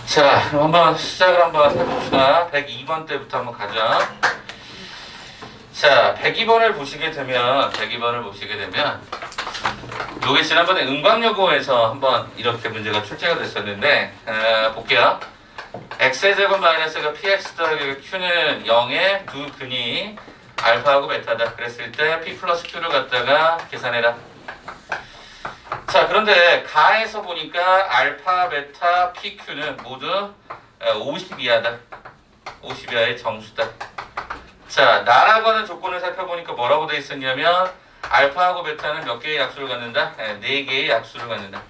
자, 그럼 한번 시작을 한번 해봅시다. 102번 때부터 한번 가죠. 자, 102번을 보시게 되면, 요게 지난번에 은광여고에서 한번 이렇게 문제가 출제가 됐었는데, 볼게요. x의 제곱 마이너스가 px 더하기 q는 0의 두 근이 알파하고 베타다. 그랬을 때 p 플러스 q를 갖다가 계산해라. 자, 그런데 가에서 보니까 알파, 베타, PQ는 모두 50 이하다. 50 이하의 정수다. 자, 나라고 하는 조건을 살펴보니까 뭐라고 돼 있었냐면 알파하고 베타는 몇 개의 약수를 갖는다? 4개의 약수를 갖는다.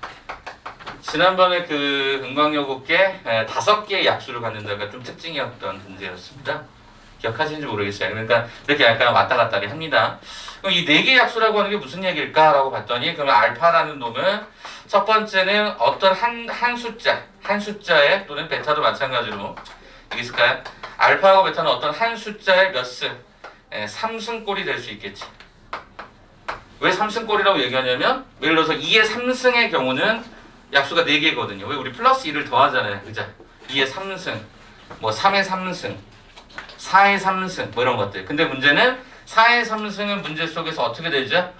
지난번에 그 은광여고께 5개의 약수를 갖는다가 좀 특징이었던 문제였습니다. 기억하시는지 모르겠어요. 그러니까 이렇게 약간 왔다 갔다리 합니다. 그럼 이 4개의 약수라고 하는 게 무슨 얘기일까라고 봤더니, 그러면 알파라는 놈은 첫 번째는 어떤 한 숫자에, 또는 베타도 마찬가지로 이게 있을까요? 알파하고 베타는 어떤 한 숫자의 몇 승? 3승꼴이 될 수 있겠지. 왜 3승꼴이라고 얘기하냐면, 예를 들어서 2의 3승의 경우는 약수가 4개거든요. 왜 우리 플러스 2를 더하잖아요. 그죠? 2의 3승, 뭐 3의 3승, 4의 3승, 뭐 이런 것들. 근데 문제는 4의 3승은 문제 속에서 어떻게 되죠?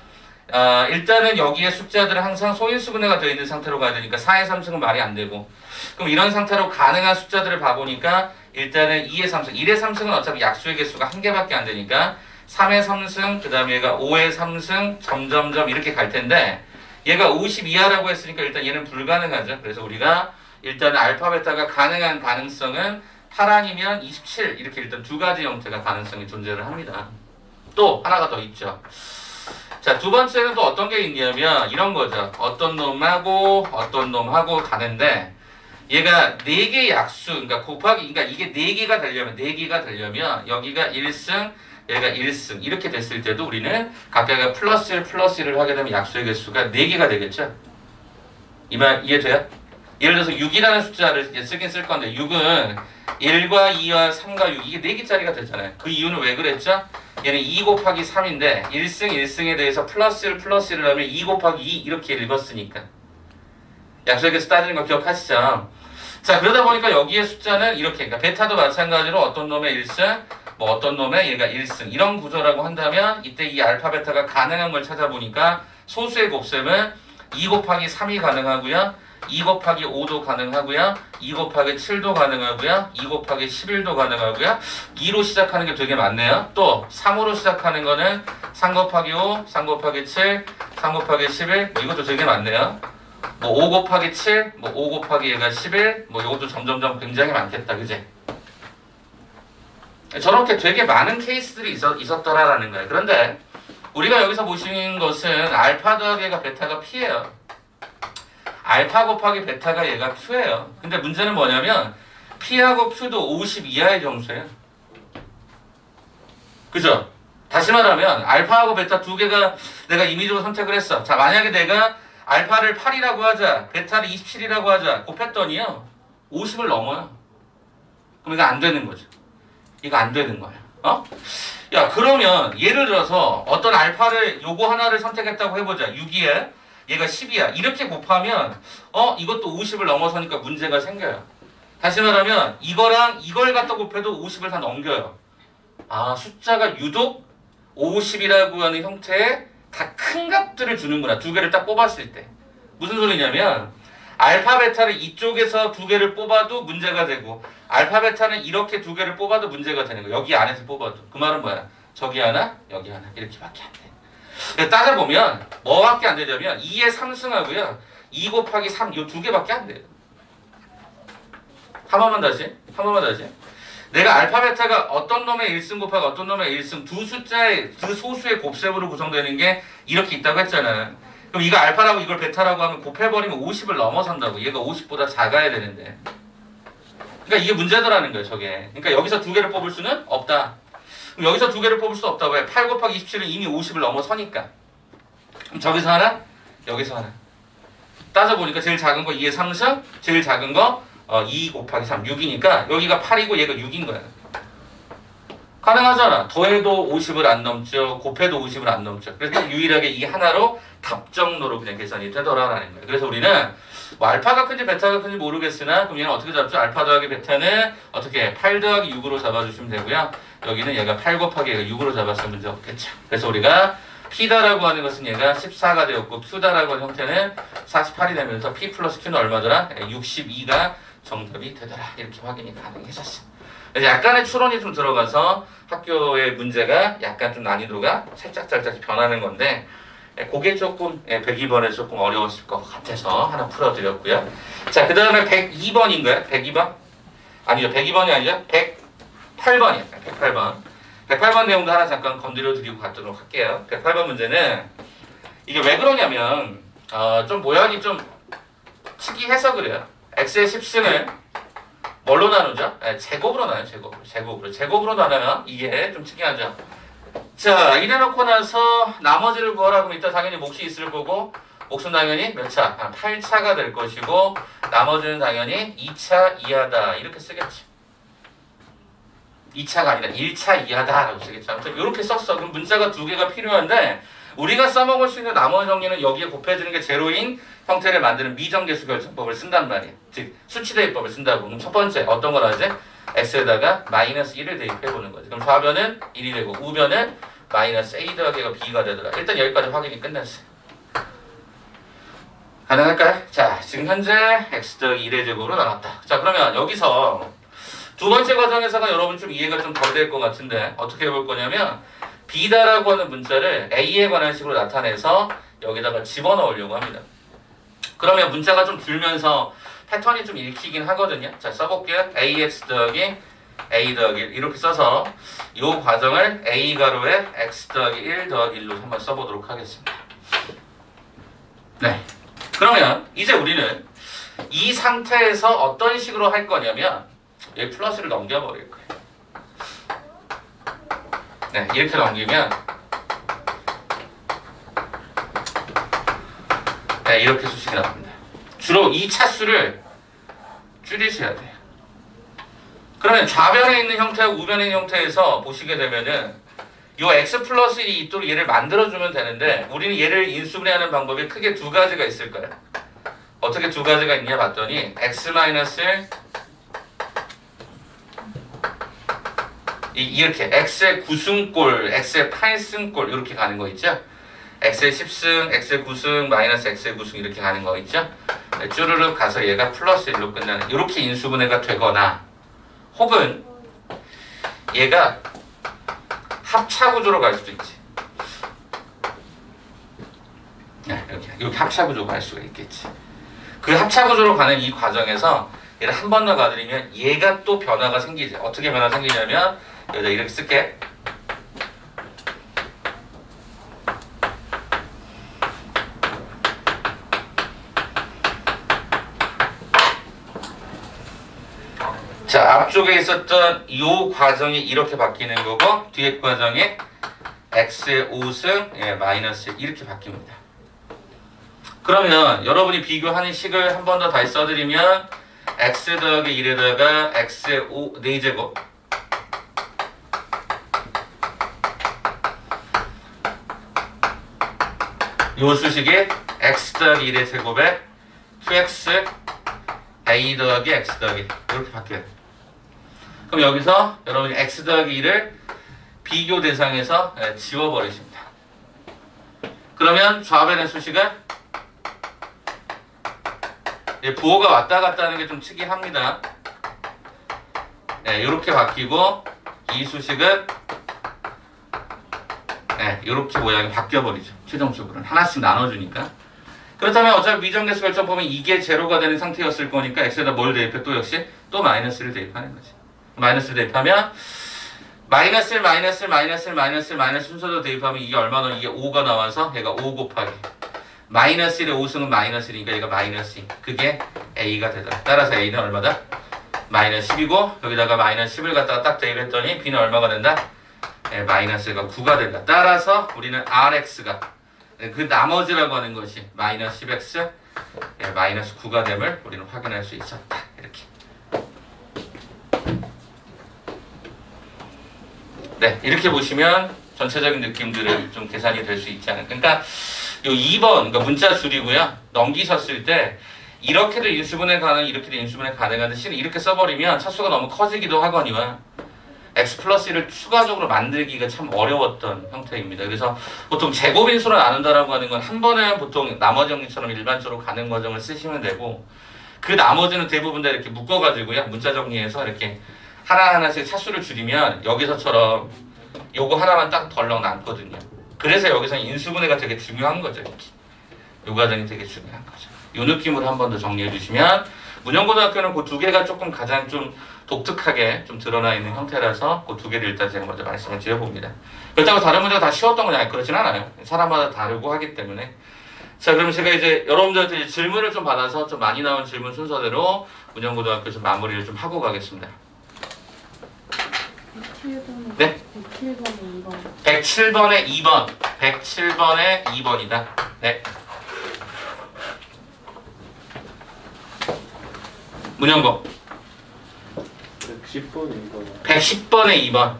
일단은 여기에 숫자들은 항상 소인수분해가 되어 있는 상태로 가야 되니까 4의 3승은 말이 안 되고, 그럼 이런 상태로 가능한 숫자들을 봐보니까 일단은 2의 3승, 1의 3승은 어차피 약수의 개수가 1개밖에 안 되니까 3의 3승, 그 다음에 얘가 5의 3승, 점점점 이렇게 갈 텐데, 얘가 50 이하라고 했으니까 일단 얘는 불가능하죠. 그래서 우리가 일단 알파, 베타가 가능한 가능성은 8 아니면 27, 이렇게 일단 두 가지 형태가 가능성이 존재를 합니다. 또 하나가 더 있죠. 자, 두 번째는 또 어떤 게 있냐면 이런 거죠. 어떤 놈하고 가는데, 얘가 4개 약수, 그러니까 곱하기, 그러니까 이게 4개가 되려면 여기가 1승, 얘가 1승 이렇게 됐을 때도 우리는 각각의 플러스 1 플러스 1을 하게 되면 약수의 개수가 4개가 되겠죠. 이 말 이해돼요? 예를 들어서 6이라는 숫자를 쓰긴 쓸 건데, 6은 1과 2와 3과 6, 이게 4개짜리가 됐잖아요. 그 이유는 왜 그랬죠? 얘는 2 곱하기 3인데 1승에 대해서 플러스 1 플러스 1을 하면 2 곱하기 2 이렇게 읽었으니까. 약수의 개수 따지는 거 기억하시죠? 자, 그러다 보니까 여기에 숫자는 이렇게, 그러니까 베타도 마찬가지로 어떤 놈의 1승, 뭐 어떤 놈의 얘가 1승, 이런 구조라고 한다면 이때 이 알파 베타가 가능한 걸 찾아보니까 소수의 곱셈은 2 곱하기 3이 가능하고요, 2 곱하기 5도 가능하고요, 2 곱하기 7도 가능하고요, 2 곱하기 11도 가능하고요, 2로 시작하는 게 되게 많네요. 또 3으로 시작하는 거는 3 곱하기 5, 3 곱하기 7, 3 곱하기 11, 뭐 이것도 되게 많네요. 뭐 5 곱하기 7, 뭐 5 곱하기 얘가 11, 뭐 이것도 점점점 굉장히 많겠다, 그제? 저렇게 되게 많은 케이스들이 있었더라라는 거예요. 그런데 우리가 여기서 보시는 것은 알파 더하기 얘가 베타가 P예요. 알파 곱하기 베타가 얘가 Q예요. 근데 문제는 뭐냐면 P하고 Q도 50 이하의 정수예요. 그죠? 다시 말하면 알파하고 베타 두 개가 내가 임의적으로 선택을 했어. 자, 만약에 내가 알파를 8이라고 하자, 베타를 27이라고 하자, 곱했더니요 50을 넘어요. 그럼 이거 안 되는 거죠. 이거 안 되는 거야. 어? 야, 그러면 예를 들어서 어떤 알파를 요거 하나를 선택했다고 해보자. 6이야. 얘가 10이야. 이렇게 곱하면 이것도 50을 넘어서니까 문제가 생겨요. 다시 말하면 이거랑 이걸 갖다 곱해도 50을 다 넘겨요. 아, 숫자가 유독 50이라고 하는 형태의 다 큰 값들을 주는구나. 두 개를 딱 뽑았을 때. 무슨 소리냐면 알파 베타를 이쪽에서 두 개를 뽑아도 문제가 되고, 알파 베타는 이렇게 두 개를 뽑아도 문제가 되는 거야. 여기 안에서 뽑아도. 그 말은 뭐야? 저기 하나, 여기 하나, 이렇게밖에 안 돼. 따져보면 뭐밖에 안 되냐면 2의 3승하고요 2 곱하기 3, 이 두 개밖에 안 돼요. 한 번만 다시. 내가 알파 베타가 어떤 놈의 1승 곱하기 어떤 놈의 1승, 두 숫자의 그 소수의 곱셈으로 구성되는 게 이렇게 있다고 했잖아. 그럼 이거 알파라고 이걸 베타라고 하면 곱해버리면 50을 넘어선다고. 얘가 50보다 작아야 되는데. 그러니까 이게 문제더라는 거예요, 저게. 그러니까 여기서 두 개를 뽑을 수는 없다. 그럼 여기서 두 개를 뽑을 수 없다고 해. 8 곱하기 27은 이미 50을 넘어서니까. 그럼 저기서 하나, 여기서 하나. 따져보니까 제일 작은 거 2의 3승, 제일 작은 거 2 곱하기 3, 6이니까 여기가 8이고 얘가 6인 거야. 가능하잖아. 더해도 50을 안 넘죠. 곱해도 50을 안 넘죠. 그래서 유일하게 이 하나로 답정로로 그냥 계산이 되더라라는 거예요. 그래서 우리는 뭐 알파가 큰지 베타가 큰지 모르겠으나 그럼 얘는 어떻게 잡죠? 알파 더하기 베타는 어떻게 8 더하기 6으로 잡아주시면 되고요. 여기는 얘가 8 곱하기 얘가 6으로 잡았으면 문제 없겠죠. 그래서 우리가 P다라고 하는 것은 얘가 14가 되었고 Q다라고 하는 형태는 48이 되면서 P 플러스 Q는 얼마더라? 62가 정답이 되더라. 이렇게 확인이 가능해졌어. 약간의 추론이 좀 들어가서 학교의 문제가 약간 좀 난이도가 살짝 변하는 건데 그게 조금 102번에 조금 어려웠을 것 같아서 하나 풀어드렸고요. 자, 그 다음에 102번인가요? 102번? 아니죠. 102번이 아니죠. 108번이에요. 108번. 108번 내용도 하나 잠깐 건드려 드리고 가도록 할게요. 108번 문제는 이게 왜 그러냐면 좀 모양이 좀 특이해서 그래요. x의 10승을 뭘로 나누죠? 제곱으로 나눠요. 제곱으로 나누면 이게 좀 특이하죠. 자, 이래놓고 나서 나머지를 구하라 그러면 이따 당연히 몫이 있을 거고 몫은 당연히 몇 차? 8차가 될 것이고 나머지는 당연히 2차 이하다 이렇게 쓰겠지. 2차가 아니라 1차 이하다 라고 쓰겠죠. 아무튼 이렇게 썼어. 그럼 문자가 두 개가 필요한데 우리가 써먹을 수 있는 나머지 정리는 여기에 곱해지는 게 제로인 형태를 만드는 미정계수 결정법을 쓴단 말이에요. 즉 수치 대입법을 쓴다고. 그럼 첫 번째 어떤 걸 하지? x에다가 마이너스 1을 대입해보는 거지. 그럼 좌변은 1이 되고 우변은 마이너스 a 더하기가 b가 되더라. 일단 여기까지 확인이 끝났어요. 가능할까요? 자, 지금 현재 x 더하기 1의 제곱으로 나눴다. 자, 그러면 여기서 두 번째 과정에서가 여러분 좀 이해가 좀 덜 될 것 같은데 어떻게 해볼 거냐면 b다라고 하는 문자를 a에 관한 식으로 나타내서 여기다가 집어넣으려고 합니다. 그러면 문자가 좀 길면서 패턴이 좀 읽히긴 하거든요. 자, 써볼게요. ax 더하기 a 더하기 1 이렇게 써서 이 과정을 a 가로에 x 더하기 1 더하기 1로 한번 써보도록 하겠습니다. 네. 그러면 이제 우리는 이 상태에서 어떤 식으로 할 거냐면 여기 플러스를 넘겨버릴 거예요. 네, 이렇게 넘기면 네, 이렇게 수식이 나옵니다. 주로 이 차수를 줄이셔야 돼요. 그러면 좌변에 있는 형태와 우변에 있는 형태에서 보시게 되면은 요 x 플러스 1이 있도록 얘를 만들어주면 되는데 우리는 얘를 인수분해하는 방법이 크게 두 가지가 있을 거예요. 어떻게 두 가지가 있냐 봤더니 x 마이너스 이렇게 x의 9승꼴, x의 8승꼴 이렇게 가는 거 있죠? x의 10승, x의 9승, 마이너스 x의 9승 이렇게 가는 거 있죠? 쭈르륵 가서 얘가 플러스 1로 끝나는 이렇게 인수분해가 되거나 혹은 얘가 합차구조로 갈 수도 있지. 네, 이렇게 합차구조로 갈 수가 있겠지. 그 합차구조로 가는 이 과정에서 얘를 한 번 더 가드리면 얘가 또 변화가 생기지. 어떻게 변화가 생기냐면 여기다 이렇게 쓸게. 자, 앞쪽에 있었던 이 과정이 이렇게 바뀌는 거고 뒤에 과정에 x의 5승 마이너스 이렇게 바뀝니다. 그러면 여러분이 비교하는 식을 한 번 더 다시 써드리면 x 더하기 1에다가 x의 4제곱 요 수식이 x 더하기 1의 제곱에 2x a 더하기 x 더하기 이렇게 바뀌어요. 그럼 여기서 여러분이 x 더하기 1을 비교 대상에서 지워버리십니다. 그러면 좌변의 수식은 부호가 왔다 갔다 하는 게 좀 특이합니다. 이렇게 바뀌고 이 수식은 이렇게 모양이 바뀌어버리죠. 최종적으로는 하나씩 나눠주니까. 그렇다면 어차피 미정계수 결정 보면 이게 제로가 되는 상태였을 거니까 x에다 뭘 대입해? 또 역시 또 마이너스를 대입하는 거지. 마이너스를 대입하면 마이너스 순서대로 대입하면 이게 얼마나 이게 5가 나와서 얘가 5 곱하기 마이너스 1의 5승은 마이너스 1이니까 얘가 마이너스 2 그게 a가 되더라. 따라서 a는 얼마다? 마이너스 10이고 여기다가 마이너스 10을 갖다가 딱 대입했더니 b는 얼마가 된다? 마이너스가 9가 된다. 따라서 우리는 rx가 그 나머지라고 하는 것이 마이너스 10x 마이너스 9가 됨을 우리는 확인할 수 있었다. 이렇게. 네, 이렇게 보시면 전체적인 느낌들은 좀 계산이 될 수 있지 않을까. 그러니까 요 2번, 그러니까 문자 줄이고요. 넘기셨을 때 이렇게도 인수분해 가능, 이렇게도 인수분해 가능한데 실은 이렇게 써버리면 차수가 너무 커지기도 하거니와 x 플러스 1을 추가적으로 만들기가 참 어려웠던 형태입니다. 그래서 보통 제곱인수로 나눈다라고 하는 건 한 번은 보통 나머지 정리처럼 일반적으로 가는 과정을 쓰시면 되고 그 나머지는 대부분 다 이렇게 묶어가지고요. 문자 정리해서 이렇게 하나하나씩 차수를 줄이면 여기서처럼 요거 하나만 딱 덜렁 남거든요. 그래서 여기서 인수분해가 되게 중요한 거죠. 이렇게. 요 과정이 되게 중요한 거죠. 요 느낌으로 한 번 더 정리해 주시면 문영고등학교는 그 두 개가 조금 가장 좀 독특하게 좀 드러나 있는 형태라서 그 두 개를 일단 제가 먼저 말씀을 드려봅니다. 그렇다고 다른 문제가 다 쉬웠던 거냐? 그렇진 않아요. 사람마다 다르고 하기 때문에. 자, 그럼 제가 이제 여러분들한테 질문을 좀 받아서 좀 많이 나온 질문 순서대로 문영고등학교 좀 마무리를 좀 하고 가겠습니다. 107번에 네? 107번에 2번. 107번에 2번. 107번에 2번이다. 네. 문영고. 110번에 2번. 110번에 2번.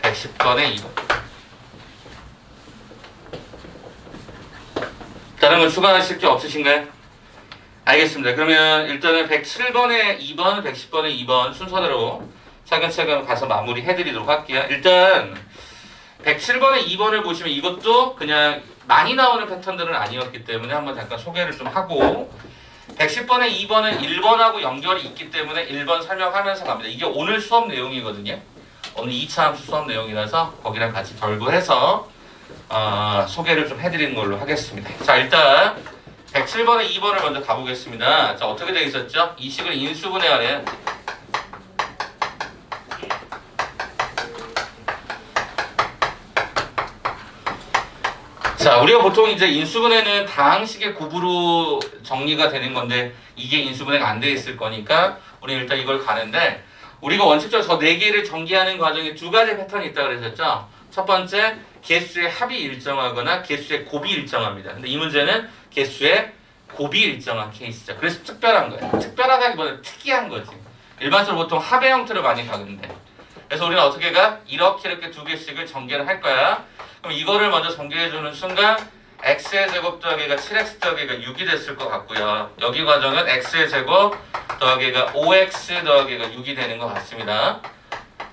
110번에 2번. 다른 거 추가하실 게 없으신가요? 알겠습니다. 그러면 일단은 107번에 2번, 110번에 2번 순서대로 차근차근 가서 마무리 해드리도록 할게요. 일단 107번에 2번을 보시면 이것도 그냥 많이 나오는 패턴들은 아니었기 때문에 한번 잠깐 소개를 좀 하고 110번에 2번은 1번하고 연결이 있기 때문에 1번 설명하면서 갑니다. 이게 오늘 수업 내용이거든요. 오늘 2차 함수 수업 내용이라서 거기랑 같이 결부해서 소개를 좀 해드리는 걸로 하겠습니다. 자, 일단 107번에 2번을 먼저 가보겠습니다. 자, 어떻게 되어 있었죠? 이 식을 인수분해하는 자, 우리가 보통 이제 인수분해는 다항식의 곱으로 정리가 되는 건데 이게 인수분해가 안 돼 있을 거니까 우리 일단 이걸 가는데 우리가 원칙적으로 저 네 개를 전개하는 과정에 두 가지 패턴이 있다고 그랬었죠. 첫 번째, 개수의 합이 일정하거나 개수의 곱이 일정합니다. 근데 이 문제는 개수의 곱이 일정한 케이스죠. 그래서 특별한 거예요. 특별하다기보다 특이한 거지. 일반적으로 보통 합의 형태로 많이 가는데. 그래서 우리는 어떻게 가? 이렇게 두 개씩을 전개를 할 거야. 그럼 이거를 먼저 전개해주는 순간 x의 제곱 더하기가 7x 더하기가 6이 됐을 것 같고요. 여기 과정은 x의 제곱 더하기가 5x 더하기가 6이 되는 것 같습니다.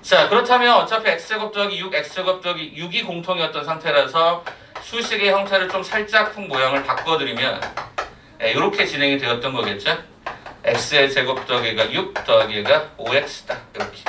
자, 그렇다면 어차피 x제곱 더하기 6, x제곱 더하기 6이 공통이었던 상태라서 수식의 형태를 좀 살짝 푼 모양을 바꿔드리면 이렇게 진행이 되었던 거겠죠? x의 제곱 더하기가 6 더하기가 5x다. 이렇게.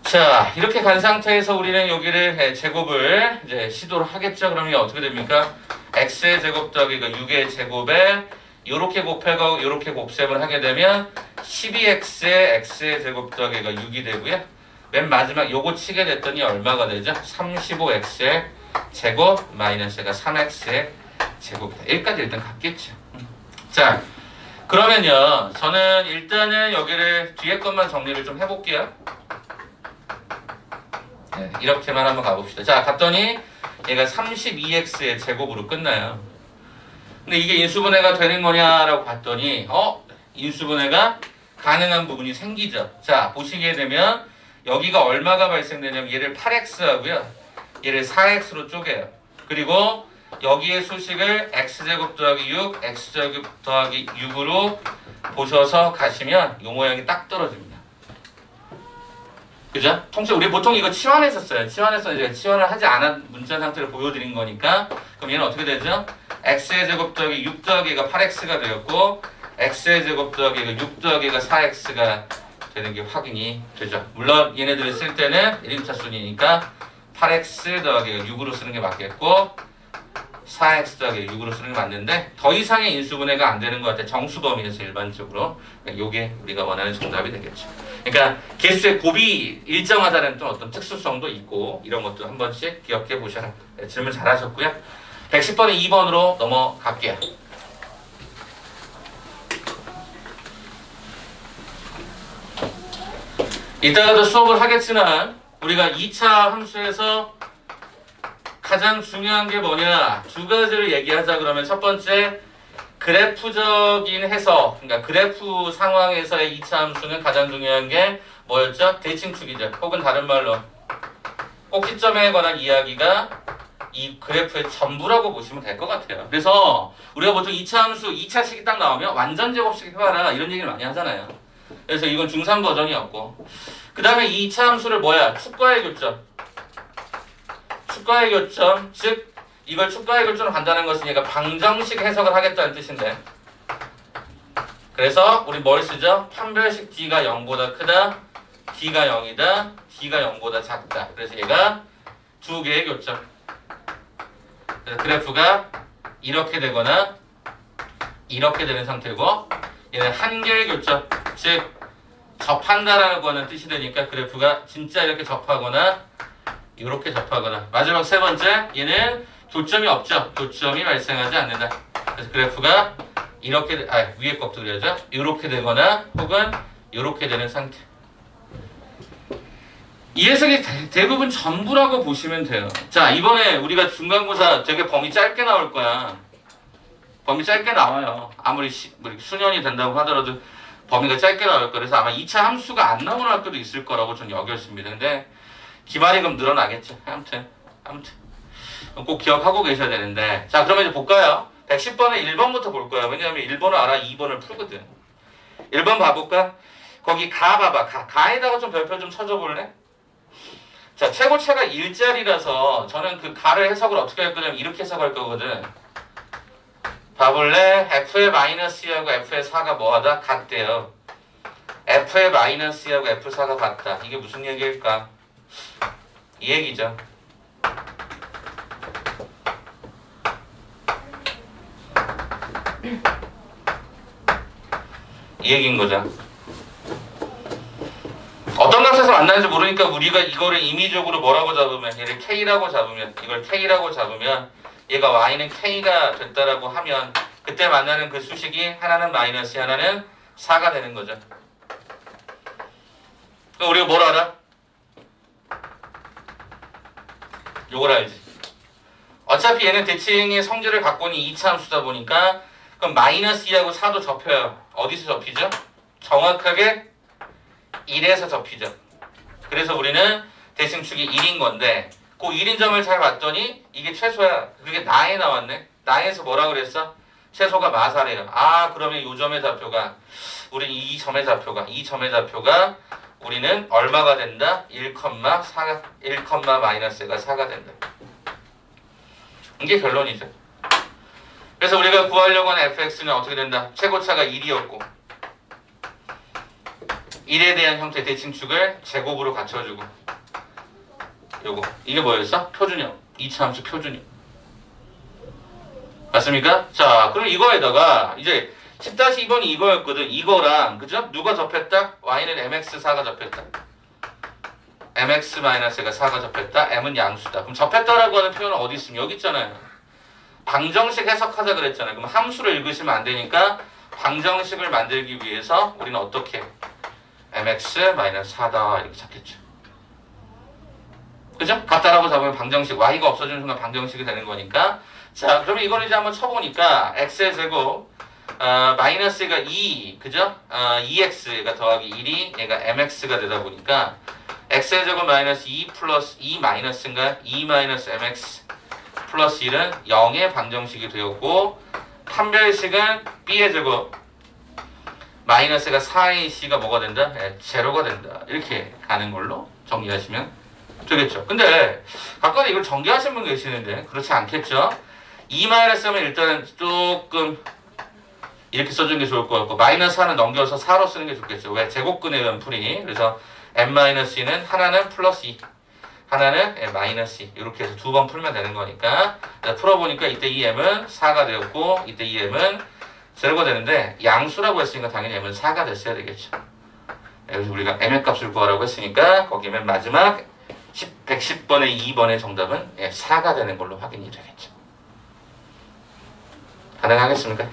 자, 이렇게 간 상태에서 우리는 여기를 제곱을 이제 시도를 하겠죠. 그러면 어떻게 됩니까? x의 제곱 더하기가 6의 제곱에 요렇게 곱해가고 요렇게 곱셈을 하게 되면 12x의 x의 제곱 더하기가 6이 되고요. 맨 마지막 요거 치게 됐더니 얼마가 되죠? 35x의 제곱 마이너스가 3x의 제곱이다. 여기까지 일단 갔겠죠. 자, 그러면요. 저는 일단은 여기를 뒤에 것만 정리를 좀 해볼게요. 네, 이렇게만 한번 가봅시다. 자, 갔더니 얘가 32x의 제곱으로 끝나요. 근데 이게 인수분해가 되는 거냐라고 봤더니 인수분해가 가능한 부분이 생기죠. 자, 보시게 되면 여기가 얼마가 발생되냐면 얘를 8x 하고요. 얘를 4x로 쪼개요. 그리고 여기에 수식을 x제곱 더하기 6, x제곱 더하기 6으로 보셔서 가시면 이 모양이 딱 떨어집니다. 그죠? 통째 우리 보통 이거 치환했었어요. 치환해서 이제 치환을 하지 않은 문자 상태를 보여드린 거니까 그럼 얘는 어떻게 되죠? x의 제곱 더하기 6 더하기가 8x가 되었고 x의 제곱 더하기가 6 더하기가 4x가 되는 게 확인이 되죠. 물론 얘네들을 쓸 때는 1인차 순이니까 8x 더하기가 6으로 쓰는 게 맞겠고 4x 더하기 6으로 쓰는 게 맞는데 더 이상의 인수분해가 안 되는 것 같아요. 정수범위에서 일반적으로. 요게 우리가 원하는 정답이 되겠죠. 그러니까 개수의 곱이 일정하다는 또 어떤 특수성도 있고 이런 것도 한 번씩 기억해 보셔라. 네, 질문 잘 하셨고요. 110번에 2번으로 넘어갈게요. 이따가도 수업을 하겠지만 우리가 2차 함수에서 가장 중요한 게 뭐냐? 두 가지를 얘기하자 그러면 첫 번째 그래프적인 해석, 그러니까 그래프 상황에서의 2차 함수는 가장 중요한 게 뭐였죠? 대칭축이죠. 혹은 다른 말로 꼭지점에 관한 이야기가 이 그래프의 전부라고 보시면 될 것 같아요. 그래서 우리가 보통 2차 함수 2차식이 딱 나오면 완전 제곱식 해봐라 이런 얘기를 많이 하잖아요. 그래서 이건 중3 버전이었고, 그 다음에 2차 함수를 뭐야? 축과의 교점. 축과의 교점, 즉 이걸 축과의 교점으로 간다는 것은 얘가 방정식 해석을 하겠다는 뜻인데, 그래서 우리 뭘 쓰죠? 판별식 D가 0보다 크다, D가 0이다, D가 0보다 작다. 그래서 얘가 두 개의 교점. 그래서 그래프가 이렇게 되거나 이렇게 되는 상태고, 얘는 한 개의 교점, 즉 접한다라고 하는 뜻이 되니까 그래프가 진짜 이렇게 접하거나 이렇게 접하거나. 마지막 세 번째, 얘는 교점이 없죠. 교점이 발생하지 않는다. 그래서 그래프가 이렇게, 위에 것도 그려야죠. 이렇게 되거나 혹은 이렇게 되는 상태. 이 해석이 대부분 전부라고 보시면 돼요. 자, 이번에 우리가 중간고사 되게 범위 짧게 나올 거야. 범위 짧게 나와요. 아무리 수년이 된다고 하더라도 범위가 짧게 나올 거야. 그래서 아마 2차 함수가 안 나오는 학교도 있을 거라고 저는 여겼습니다. 근데 기말이 그럼 늘어나겠죠. 아무튼 꼭 기억하고 계셔야 되는데, 자, 그러면 이제 볼까요? 110번에 1번부터 볼 거야. 왜냐하면 1번을 알아 2번을 풀거든. 1번 봐볼까? 거기 가 봐봐. 가에다가 좀 별표 좀 쳐줘볼래? 자, 최고차가 1짜리라서 저는 그 가를 해석을 어떻게 할 거냐면 이렇게 해석할 거거든. 봐볼래? f의 마이너스하고 f의 4가 뭐하다? 같대요. f의 마이너스하고 f4가 같다. 이게 무슨 얘기일까? 이 얘기죠. 이 얘기인 거죠. 어떤 값에서 만나는지 모르니까 우리가 이거를 임의적으로 뭐라고 잡으면, 얘를 K라고 잡으면, 이걸 K라고 잡으면 얘가 Y는 K가 됐다라고 하면 그때 만나는 그 수식이 하나는 마이너스, 하나는 4가 되는 거죠. 그럼 우리가 뭘 알아? 요걸 알지. 어차피 얘는 대칭의 성질을 갖고 있는 2차 함수다 보니까 그럼 마이너스 2하고 4도 접혀요. 어디서 접히죠? 정확하게 1에서 접히죠. 그래서 우리는 대칭축이 1인 건데, 그 1인 점을 잘 봤더니 이게 최소야. 그게 나에 나왔네. 나에서 뭐라 그랬어? 최소가 마사래요. 아, 그러면 이 점의 좌표가, 우리는 이 점의 좌표가 우리는 얼마가 된다? 1,4, 1, 마이너스가 4가 된다. 이게 결론이죠. 그래서 우리가 구하려고 하는 fx는 어떻게 된다? 최고차가 1이었고 1에 대한 형태 대칭축을 제곱으로 갖춰주고, 요거 이게 뭐였어? 표준형. 2차 함수 표준형. 맞습니까? 자, 그럼 이거에다가 이제 10-2번이 이거였거든. 이거랑, 그죠? 누가 접했다? y는 mx4가 접했다. mx-가 4가 접했다. m은 양수다. 그럼 접했다라고 하는 표현은 어디 있으면 여기 있잖아요. 방정식 해석하자 그랬잖아요. 그럼 함수를 읽으시면 안 되니까 방정식을 만들기 위해서 우리는 어떻게 mx-4다 이렇게 잡겠죠. 그죠? 같다라고 잡으면 방정식, y가 없어지는 순간 방정식이 되는 거니까. 자, 그러면 이걸 이제 한번 쳐보니까 x의 제곱 마이너스가 2, 그죠? 2x가 더하기 1이 얘가 mx가 되다 보니까 x의 제곱 마이너스 2 플러스 2 마이너스인가? 2 마이너스 mx 플러스 1은 0의 방정식이 되었고, 판별식은 b의 제곱 마이너스가 4ac가 뭐가 된다? 제로가 된다. 이렇게 가는 걸로 정리하시면 되겠죠. 근데 가끔 이걸 전개하시는 분 계시는데 그렇지 않겠죠? 2 마이너스면 일단은 조금 이렇게 써주는 게 좋을 것 같고, 마이너스 하나 넘겨서 4로 쓰는 게 좋겠죠. 왜? 제곱근에 의한 풀이. 그래서 m-2는 하나는 플러스 2, 하나는 마이너스 2. 이렇게 해서 두 번 풀면 되는 거니까. 풀어보니까 이때 이 m은 4가 되었고 이때 이 m은 제로가 되는데, 양수라고 했으니까 당연히 m은 4가 됐어야 되겠죠. 그래서 우리가 m의 값을 구하라고 했으니까 거기면 마지막 110번의 2번의 정답은 4가 되는 걸로 확인이 되겠죠. 가능하겠습니까?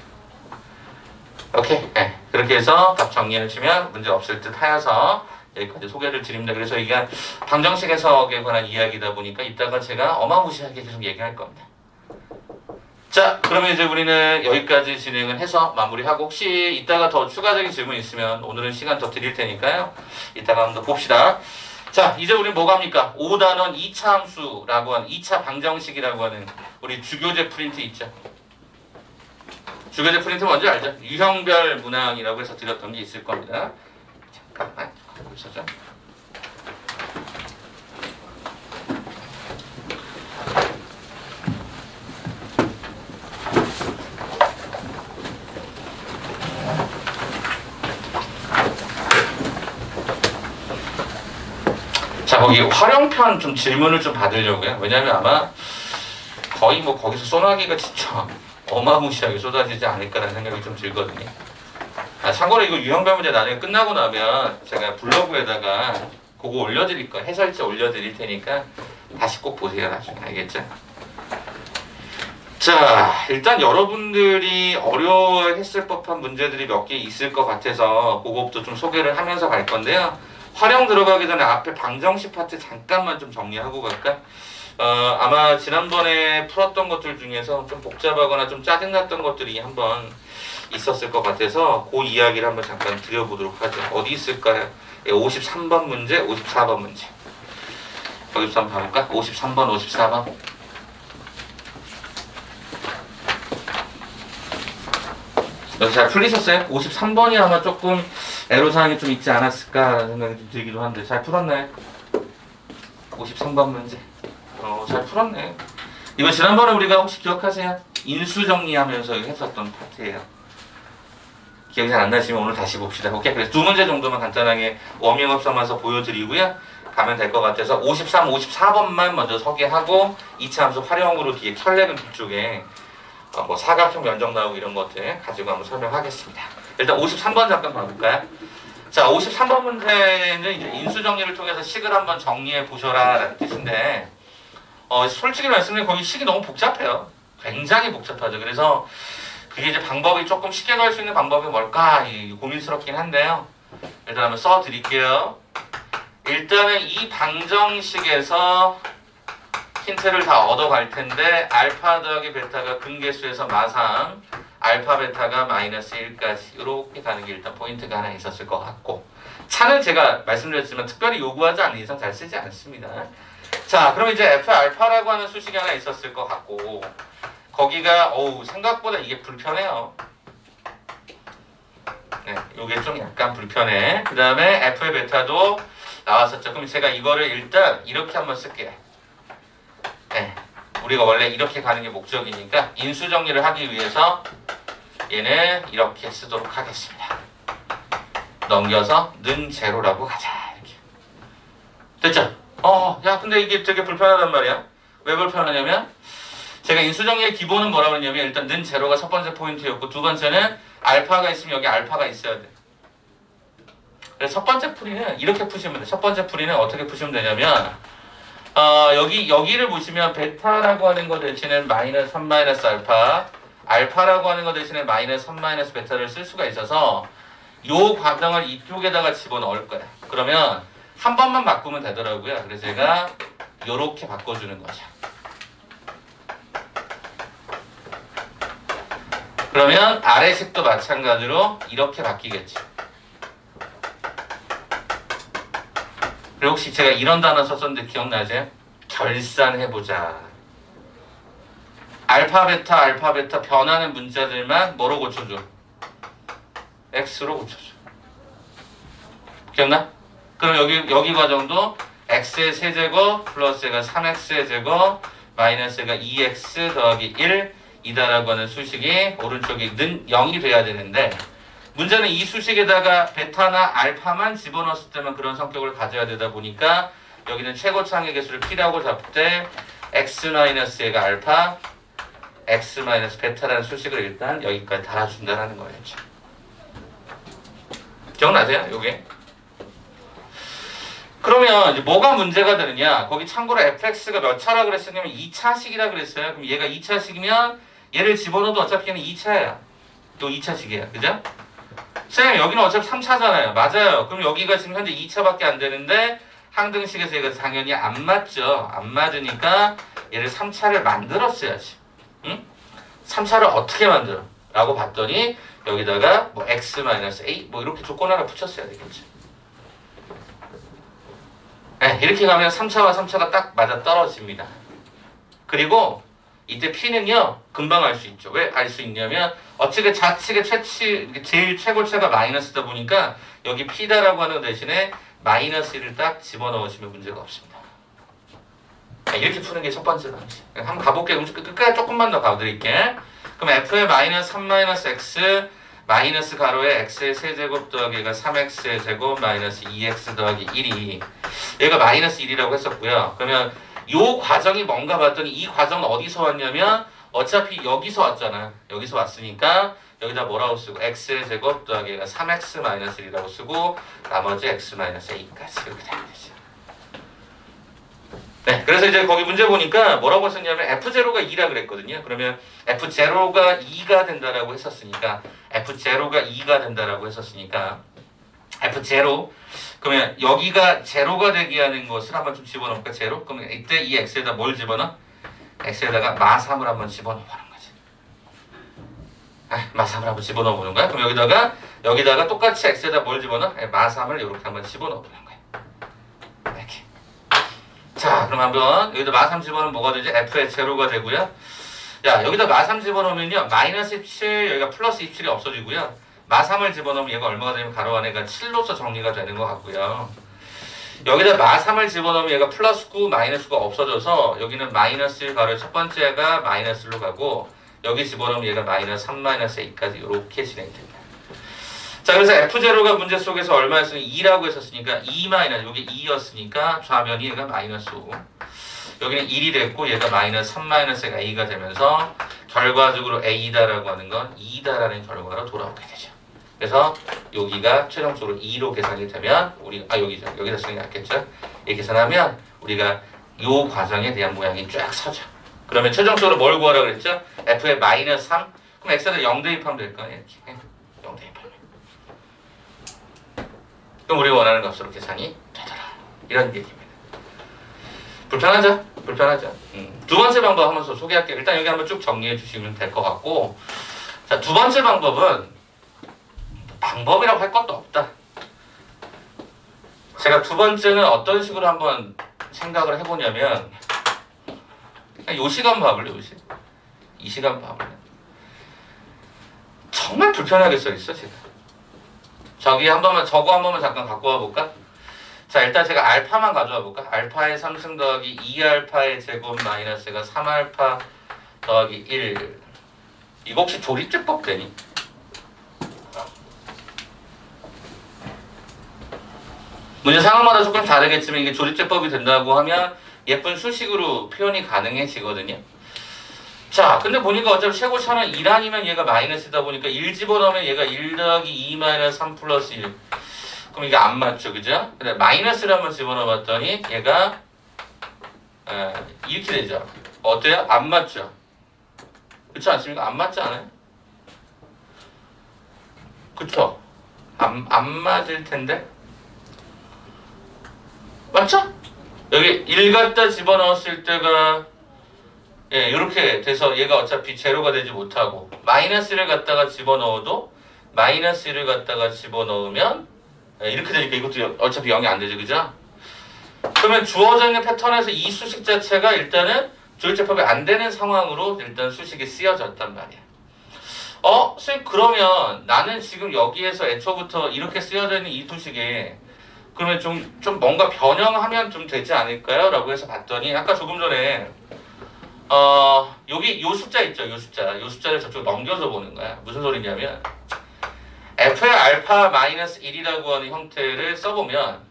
오케이. 그렇게 해서 답 정리하시면 문제 없을 듯 하여서 여기까지 소개를 드립니다. 그래서 이게 방정식 해석에 관한 이야기다 보니까 이따가 제가 어마무시하게 계속 얘기할 겁니다. 자, 그러면 이제 우리는 여기까지 진행을 해서 마무리하고, 혹시 이따가 더 추가적인 질문 있으면 오늘은 시간 더 드릴 테니까요. 이따가 한번 더 봅시다. 자, 이제 우리 뭐가 합니까? 5단원 2차 함수라고 하는 2차 방정식이라고 하는 우리 주교재 프린트 있죠. 주교재 프린트 뭔지 알죠? 유형별 문항이라고 해서 드렸던 게 있을 겁니다. 잠깐만 갖고 있었죠. 자, 거기 활용편 좀 질문을 좀 받으려고요. 왜냐면 아마 거의 뭐 거기서 소나기가 진짜 어마무시하게 쏟아지지 않을까라는 생각이 좀 들거든요. 참고로 이거 유형별 문제 나중에 끝나고 나면 제가 블로그에다가 그거 올려드릴 거예요. 해설지 올려드릴 테니까 다시 꼭 보세요. 나중에. 알겠죠? 자, 일단 여러분들이 어려워했을 법한 문제들이 몇 개 있을 것 같아서 그것도 좀 소개를 하면서 갈 건데요. 활용 들어가기 전에 앞에 방정식 파트 잠깐만 좀 정리하고 갈까? 아마 지난번에 풀었던 것들 중에서 좀 복잡하거나 좀 짜증났던 것들이 한번 있었을 것 같아서 그 이야기를 한번 잠깐 드려보도록 하죠. 어디 있을까요? 53번 문제, 54번 문제. 여기서 한번 봐볼까? 53번, 54번. 여기 잘 풀리셨어요? 53번이 아마 조금 애로사항이 좀 있지 않았을까라는 생각이 좀 들기도 한데 잘 풀었나요? 53번 문제. 잘 풀었네. 이거 지난번에 우리가 혹시 기억하세요? 인수 정리하면서 했었던 파트예요. 기억이 잘 안 나시면 오늘 다시 봅시다. 오케이? 그래서 두 문제 정도만 간단하게 워밍업 삼아서 보여드리고요. 가면 될 것 같아서 53, 54번만 먼저 소개하고 2차 함수 활용으로 뒤에 컬렉은 뒤쪽에 뭐 사각형 면적 나오고 이런 것들 가지고 한번 설명하겠습니다. 일단 53번 잠깐 봐볼까요? 자, 53번 문제는 이제 인수 정리를 통해서 식을 한번 정리해 보셔라 라는 뜻인데 솔직히 말씀드리면 거기 식이 너무 복잡해요. 굉장히 복잡하죠. 그래서 그게 이제 방법이 조금 쉽게 갈 수 있는 방법이 뭘까 고민스럽긴 한데요. 일단 한번 써 드릴게요. 일단은 이 방정식에서 힌트를 다 얻어갈 텐데 알파 더하기 베타가 근계수에서 마상 알파 베타가 마이너스 1까지 이렇게 가는 게 일단 포인트가 하나 있었을 것 같고 차는 제가 말씀드렸지만 특별히 요구하지 않는 이상 잘 쓰지 않습니다. 자, 그럼 이제 F 알파라고 하는 수식이 하나 있었을 것 같고 거기가 생각보다 이게 불편해요. 네, 요게 좀 약간 불편해. 그 다음에 F의 베타도 나왔었죠. 그럼 제가 이거를 일단 이렇게 한번 쓸게요. 네, 우리가 원래 이렇게 가는 게 목적이니까 인수 정리를 하기 위해서 얘는 이렇게 쓰도록 하겠습니다. 넘겨서 는 제로라고 가자. 이렇게. 됐죠? 야, 근데 이게 되게 불편하단 말이야. 왜 불편하냐면 제가 인수 정리의 기본은 뭐라고 했냐면 일단 는 제로가 첫 번째 포인트였고 두 번째는 알파가 있으면 여기 알파가 있어야 돼. 그래서 첫 번째 풀이는 이렇게 푸시면 돼. 첫 번째 풀이는 어떻게 푸시면 되냐면 여기를 보시면 베타라고 하는 거 대신에 마이너스 3 마이너스 알파 알파라고 하는 거 대신에 마이너스 3 마이너스 베타를 쓸 수가 있어서 요 과정을 이쪽에다가 집어넣을 거야. 그러면 한 번만 바꾸면 되더라고요. 그래서 제가 요렇게 바꿔주는 거죠. 그러면 아래식도 마찬가지로 이렇게 바뀌겠지. 그리고 혹시 제가 이런 단어 썼었는데 기억나세요? 결산해보자. 알파, 베타 변하는 문자들만 뭐로 고쳐줘? X로 고쳐줘. 기억나? 그럼 여기 과정도 X의 세제곱 플러스 X가 3X의 제곱 마이너스 X가 2X 더하기 1 이다라고 하는 수식이 오른쪽이 는 0이 돼야 되는데 문제는 이 수식에다가 베타나 알파만 집어넣었을 때만 그런 성격을 가져야 되다 보니까 여기는 최고차항의 개수를 P라고 잡되 X-A가 알파, X-베타라는 수식을 일단 여기까지 달아준다는 거였죠. 기억나세요? 요게? 그러면 이제 뭐가 문제가 되느냐? 거기 참고로 fx가 몇 차라 그랬었냐면 2차식이라 그랬어요. 그럼 얘가 2차식이면 얘를 집어넣어도 어차피 얘는 2차야. 또 2차식이야. 그죠? 쌤, 여기는 어차피 3차잖아요. 맞아요. 그럼 여기가 지금 현재 2차밖에 안 되는데 항등식에서 얘가 당연히 안 맞죠. 안 맞으니까 얘를 3차를 만들었어야지. 응? 3차를 어떻게 만들어? 라고 봤더니 여기다가 뭐 x-a 뭐 이렇게 조건 하나 붙였어야 되겠지. 에? 네, 이렇게 가면 3차와 3차가 딱 맞아 떨어집니다. 그리고 이때 P는요 금방 알 수 있죠. 왜 알 수 있냐면 어차피 좌측의 제일 최고차가 마이너스다 보니까 여기 P다라고 하는 대신에 마이너스 1을 딱 집어넣으시면 문제가 없습니다. 네, 이렇게 푸는 게 첫 번째 방식. 한번 가볼게요. 끝까지 조금만 더 가드릴게. 그럼 F의 마이너스 3 마이너스 X 마이너스 가로에 X의 세제곱 더하기가 3X의 제곱 마이너스 2X 더하기 1이 얘가 마이너스 1이라고 했었고요. 그러면 요 과정이 뭔가 봤더니 이 과정은 어디서 왔냐면 어차피 여기서 왔잖아. 여기서 왔으니까 여기다 뭐라고 쓰고 X의 제곱 더하기가 3X 마이너스 1이라고 쓰고 나머지 X 마이너스 A까지 이렇게 되면 되죠. 네, 그래서 이제 거기 문제 보니까 뭐라고 썼냐면 F0가 2라 그랬거든요. 그러면 F0가 2가 된다라고 했었으니까 F0가 2가 된다라고 했었으니까 F0 그러면 여기가 제로가 되게 하는 것을 한번 좀 집어넣을까? 제로? 그러면 이때 이 X에다 뭘 집어넣어? X에다가 마3을 한번 집어넣어보는 거지. 마3을 한번 집어넣어보는 거야. 그럼 여기다가 똑같이 X에다 뭘 집어넣어? 마3을 이렇게 한번 집어넣어보는 거야. 이렇게. 자, 그럼 한번 여기다 마3 집어넣으면 뭐가 되지? F의 제로가 되고요. 야, 여기다 마3 집어넣으면요. 마이너스 17, 여기가 플러스 27이 없어지고요. 마3을 집어넣으면 얘가 얼마가 되면 가로 안에가 7로서 정리가 되는 것 같고요. 여기다 마3을 집어넣으면 얘가 플러스 9, 마이너스 9가 없어져서 여기는 마이너스 1 가로 첫 번째가 마이너스 1로 가고 여기 집어넣으면 얘가 마이너스 3, 마이너스 A까지 이렇게 진행이 됩니다. 자, 그래서 F0가 문제 속에서 얼마였으면 2라고 했었으니까 2 마이너스, 여기 2였으니까 좌변이 얘가 마이너스 5. 여기는 1이 됐고 얘가 마이너스 3 마이너스 A가 되면서 결과적으로 A다라고 하는 건 2다라는 결과로 돌아오게 되죠. 그래서 여기가 최종적으로 2로 계산이 되면 여기다 쓰는 게 낫겠죠. 이렇게 계산하면 우리가 이 과정에 대한 모양이 쫙 서죠. 그러면 최종적으로 뭘 구하라 그랬죠? F의 마이너스 3 그럼 X에다 0 대입하면 될 거 아니에요. 이렇게 0 대입하면 그럼 우리가 원하는 값으로 계산이 되더라. 이런 얘기입니다. 불편하죠? 불편하죠. 두 번째 방법 한번 소개할게요. 일단 여기 한번 쭉 정리해 주시면 될 것 같고 자, 두 번째 방법은 방법이라고 할 것도 없다. 제가 두 번째는 어떤 식으로 한번 생각을 해보냐면 요 시간 봐볼래? 이 시간 봐볼래? 정말 불편하게 써있어 제가. 저거 한 번만 잠깐 갖고 와볼까? 자, 일단 제가 알파만 가져와 볼까? 알파의 3승 더하기 2알파의 제곱 마이너스가 3알파 더하기 1 이거 혹시 조립제법 되니? 문제 상황마다 조금 다르겠지만 이게 조립제법이 된다고 하면 예쁜 수식으로 표현이 가능해지거든요. 자, 근데 보니까 어차피 최고차는 1 아니면 얘가 마이너스다 보니까 1 집어넣으면 얘가 1 더하기 2 마이너스 3 플러스 1 그럼 이게 안 맞죠, 그죠? 근데 마이너스를 한번 집어넣어봤더니 얘가 이렇게 되죠. 어때요? 안 맞죠? 그렇지 않습니까? 안 맞지 않아요? 그쵸? 안 맞을 텐데? 맞죠? 여기 1 갖다 집어넣었을 때가 이렇게 돼서 얘가 어차피 제로가 되지 못하고 마이너스를 갖다가 집어넣어도 마이너스 1을 갖다가 집어넣으면 이렇게 되니까 이것도 어차피 0이 안 되죠, 그죠? 그러면 주어져 있는 패턴에서 이 수식 자체가 일단은 조립제법이 안 되는 상황으로 일단 수식이 쓰여졌단 말이야. 선생님 그러면 나는 지금 여기에서 애초부터 이렇게 쓰여져 있는 이 수식이 그러면 좀 뭔가 변형하면 좀 되지 않을까요? 라고 해서 봤더니 아까 조금 전에 여기 요 숫자 있죠, 요 숫자를 저쪽 넘겨서 보는 거야. 무슨 소리냐면 F의 알파 마이너스 1이라고 하는 형태를 써보면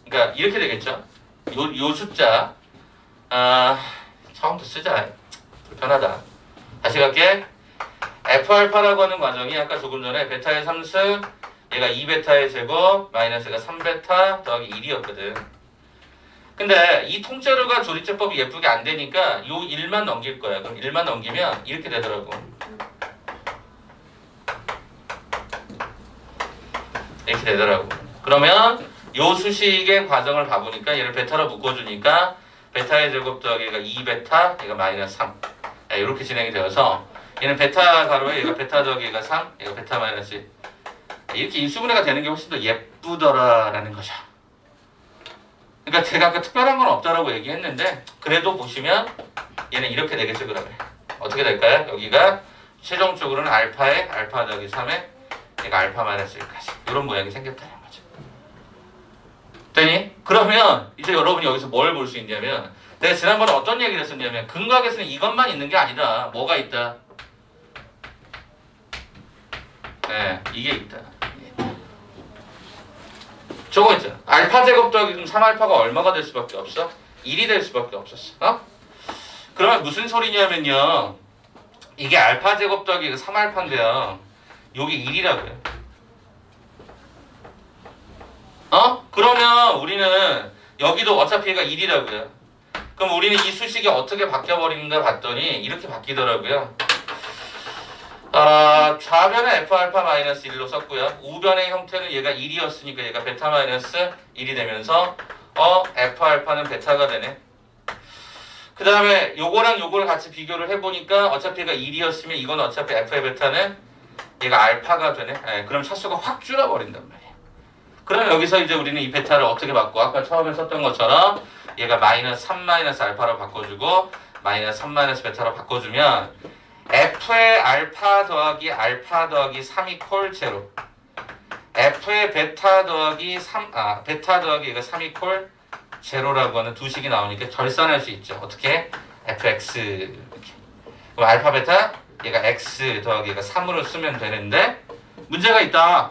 그러니까 이렇게 되겠죠. 요 숫자 처음부터 쓰자. 불편하다. 다시 갈게. F알파라고 하는 과정이 아까 조금 전에 베타의 3승 얘가 2베타의 제곱 마이너스가 3베타 더하기 1이었거든. 근데 이 통째로가 조립제법이 예쁘게 안 되니까 요 1만 넘길 거야. 그럼 1만 넘기면 이렇게 되더라고. 이렇게 되더라고. 그러면 요 수식의 과정을 봐보니까 얘를 베타로 묶어주니까 베타의 제곱 더하기가 2베타 얘가 마이너스 3 이렇게 진행이 되어서 얘는 베타 가로에 얘가 베타 더하기가 3 얘가 베타 마이너스 1 이렇게 인수분해가 되는 게 훨씬 더 예쁘더라라는 거죠. 그러니까 제가 아까 특별한 건 없다라고 얘기했는데 그래도 보시면 얘는 이렇게 되겠죠 그러면 어떻게 될까요? 여기가 최종적으로는 알파에 알파 더하기 3에 얘가 알파 마이너스 1까지 이런 모양이 생겼다는 거죠. 됐니? 그러면 이제 여러분이 여기서 뭘 볼 수 있냐면 내가 지난번에 어떤 얘기를 했었냐면 근각에서는 이것만 있는 게 아니다. 뭐가 있다? 네, 이게 있다. 저거 있잖아. 알파 제곱 더하기 3알파가 얼마가 될 수밖에 없어? 1이 될 수밖에 없었어. 어? 그러면 무슨 소리냐면요. 이게 알파 제곱 더하기 3알파인데요. 여기 1이라고요. 어? 그러면 우리는 여기도 어차피 얘가 1이라고요. 그럼 우리는 이 수식이 어떻게 바뀌어버리는가 봤더니 이렇게 바뀌더라고요. 좌변에 F알파 마이너스 1로 썼고요. 우변의 형태는 얘가 1이었으니까 얘가 베타 마이너스 1이 되면서 F알파는 베타가 되네. 그 다음에 요거랑 요거를 같이 비교를 해보니까 어차피 얘가 1이었으면 이건 어차피 F의 베타는 얘가 알파가 되네. 네, 그럼 차수가 확 줄어버린단 말이야. 그럼 여기서 이제 우리는 이 베타를 어떻게 바꿔? 아까 처음에 썼던 것처럼 얘가 마이너스 3 마이너스 알파로 바꿔주고 마이너스 3 마이너스 베타로 바꿔주면 F의 알파 더하기 3이 콜 제로. F의 베타 더하기 3, 베타 더하기 이거 3이 콜 제로라고 하는 두 식이 나오니까 결산할 수 있죠. 어떻게? fx 이렇게. 그럼 알파 베타 얘가 x 더하기 얘가 3으로 쓰면 되는데 문제가 있다.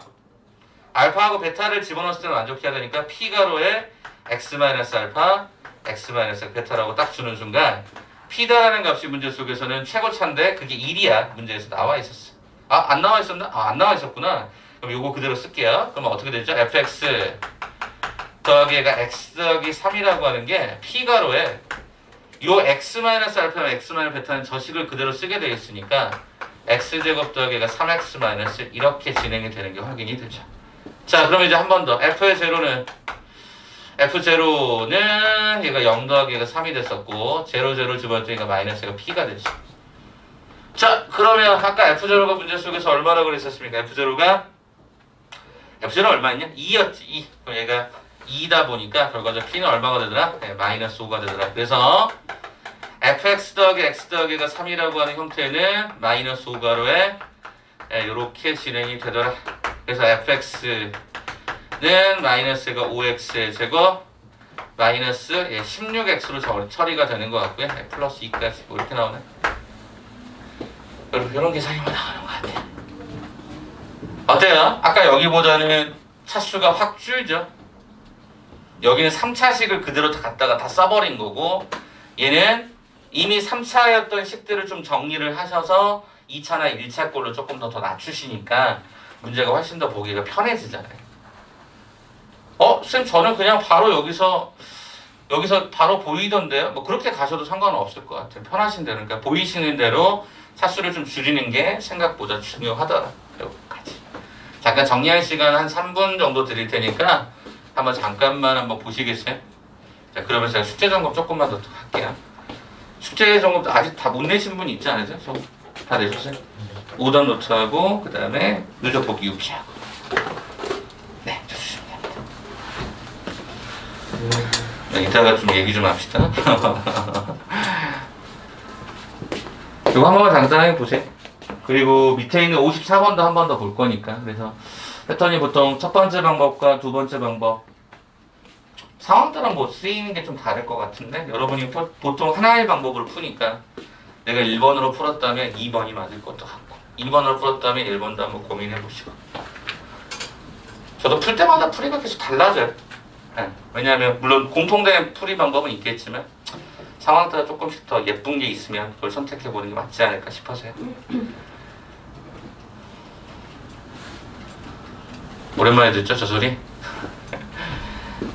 알파하고 베타를 집어넣었을 때는 완벽히 하다니까 p가로에 x 마이너스 알파, x 마이너스 베타라고 딱 주는 순간 p다라는 값이 문제 속에서는 최고차인데 그게 1이야. 문제에서 나와 있었어. 안 나와 있었나? 안 나와 있었구나. 그럼 요거 그대로 쓸게요. 그러면 어떻게 되죠? fx 더하기 얘가 x 더하기 3이라고 하는 게 p가로에 요 x 마이너스 알파와 x 마이너스 베타는 저 식을 그대로 쓰게 되어 있으니까 x제곱 더하기 얘가 3x 마이너스 이렇게 진행이 되는 게 확인이 되죠. 자, 그러면 이제 한 번 더 f의 제로는 F0는 얘가 0 더하기 얘가 3이 됐었고 0 집어넣으니까 마이너스가 P가 되죠. 자, 그러면 아까 F0가 문제 속에서 얼마나 그랬었습니까? F0가 얼마였냐? 2였지. 2. 그럼 얘가 2다 보니까 결과적으로 P는 얼마가 되더라? 네, 마이너스 5가 되더라. 그래서 fx 더하기 x 더하기가 3이라고 하는 형태는 마이너스 5가로에 이렇게 진행이 되더라. 그래서 fx는 마이너스가 5x의 제곱 마이너스 16x로 처리가 되는 것 같고요. 플러스 2까지 뭐 이렇게 나오네. 여러분 이런 계산이만 나오는 것 같아요. 어때요? 아까 여기보다는 차수가 확 줄죠. 여기는 3차식을 그대로 다 갖다가 다 써버린 거고 얘는 이미 3차였던 식들을 좀 정리를 하셔서 2차나 1차 걸로 조금 더 낮추시니까 문제가 훨씬 더 보기가 편해지잖아요. 쌤 저는 그냥 바로 여기서 바로 보이던데요? 뭐 그렇게 가셔도 상관은 없을 것 같아요. 편하신 대로. 그러니까 보이시는 대로 차수를 좀 줄이는 게 생각보다 중요하더라. 여기까지. 잠깐 정리할 시간 한 3분 정도 드릴 테니까 잠깐만 한번 보시겠어요? 자, 그러면 제가 숙제 점검 조금만 더 할게요. 숙제 점검 아직 다 못 내신 분 있지 않으세요? 다 내셨어요? 오답 노트하고 그 다음에 누적 보기 유기하고 네, 주시면 됩니다. 이따가 좀 얘기 좀 합시다. 이거 한 번만 간단하게 보세요. 그리고 밑에 있는 54번도 한 번 더 볼 거니까. 그래서 패턴이 보통 첫 번째 방법과 두 번째 방법 상황 따라 뭐 쓰이는 게 좀 다를 것 같은데 여러분이 보통 하나의 방법으로 푸니까 내가 1번으로 풀었다면 2번이 맞을 것도 같고 2번으로 풀었다면 1번도 한번 고민해 보시고 저도 풀 때마다 풀이가 계속 달라져요. 네. 왜냐하면 물론 공통된 풀이 방법은 있겠지만 상황 따라 조금씩 더 예쁜 게 있으면 그걸 선택해 보는 게 맞지 않을까 싶어서요. 오랜만에 듣죠 저 소리?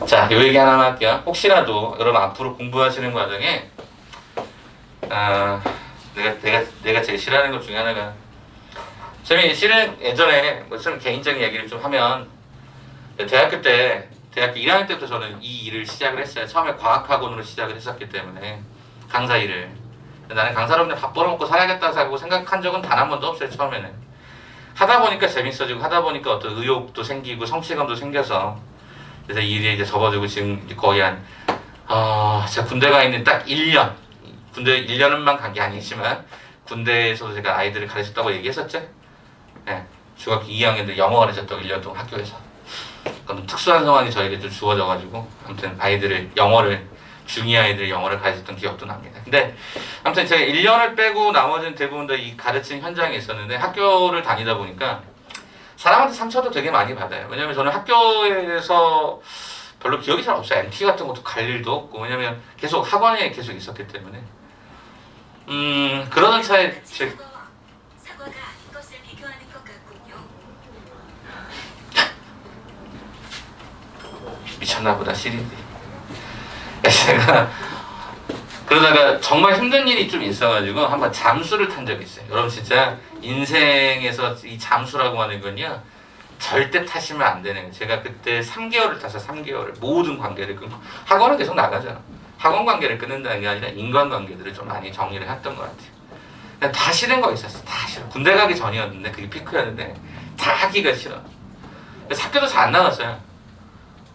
자, 요 얘기 하나만 할게요. 혹시라도 여러분 앞으로 공부하시는 과정에 내가 제일 싫어하는 것 중에 하나가 쌤이 실은 예전에 좀 개인적인 얘기를 좀 하면 대학교 1학년 때부터 저는 이 일을 시작을 했어요. 처음에 과학학원으로 시작을 했었기 때문에 강사 일을 나는 강사로 그냥 밥 벌어먹고 살아야겠다고 생각한 적은 단 한 번도 없어요. 처음에는 하다 보니까 재밌어지고 하다 보니까 어떤 의욕도 생기고 성취감도 생겨서 그래서 이 일에 이제 접어들고 지금 거의 제가 군대 가 있는 딱 1년, 군대 1년만 간 게 아니지만 군대에서도 제가 아이들을 가르쳤다고 얘기했었죠. 네, 중학교 2학년 때 영어 가르쳤다고 1년 동안 학교에서. 그런 특수한 상황이 저에게 좀 주어져가지고 아무튼 아이들을 영어를 중2 아이들 영어를 가르쳤던 기억도 납니다. 근데 아무튼 제가 1년을 빼고 나머지는 대부분 다 이 가르친 현장에 있었는데 학교를 다니다 보니까 사람한테 상처도 되게 많이 받아요. 왜냐면 저는 학교에서 별로 기억이 잘 없어요. MT 같은 것도 갈 일도 없고 왜냐면 계속 학원에 계속 있었기 때문에 그러던 차에 사과가 아닌 것을 비교하는 것 같군요. 미쳤나보다 시리디. 제가 그러다가 정말 힘든 일이 좀 있어가지고 한번 잠수를 탄 적이 있어요. 여러분 진짜 인생에서 이 잠수라고 하는 건요 절대 타시면 안 되는 거예요. 제가 그때 3개월을 타서 3개월을 모든 관계를 끊고 학원은 계속 나가죠. 학원 관계를 끊는다는 게 아니라 인간관계들을 좀 많이 정리를 했던 것 같아요. 그냥 다 싫은 거 있었어. 다 싫어. 군대 가기 전이었는데 그게 피크였는데 다 하기가 싫어. 그래서 학교도 잘 안 나갔어요.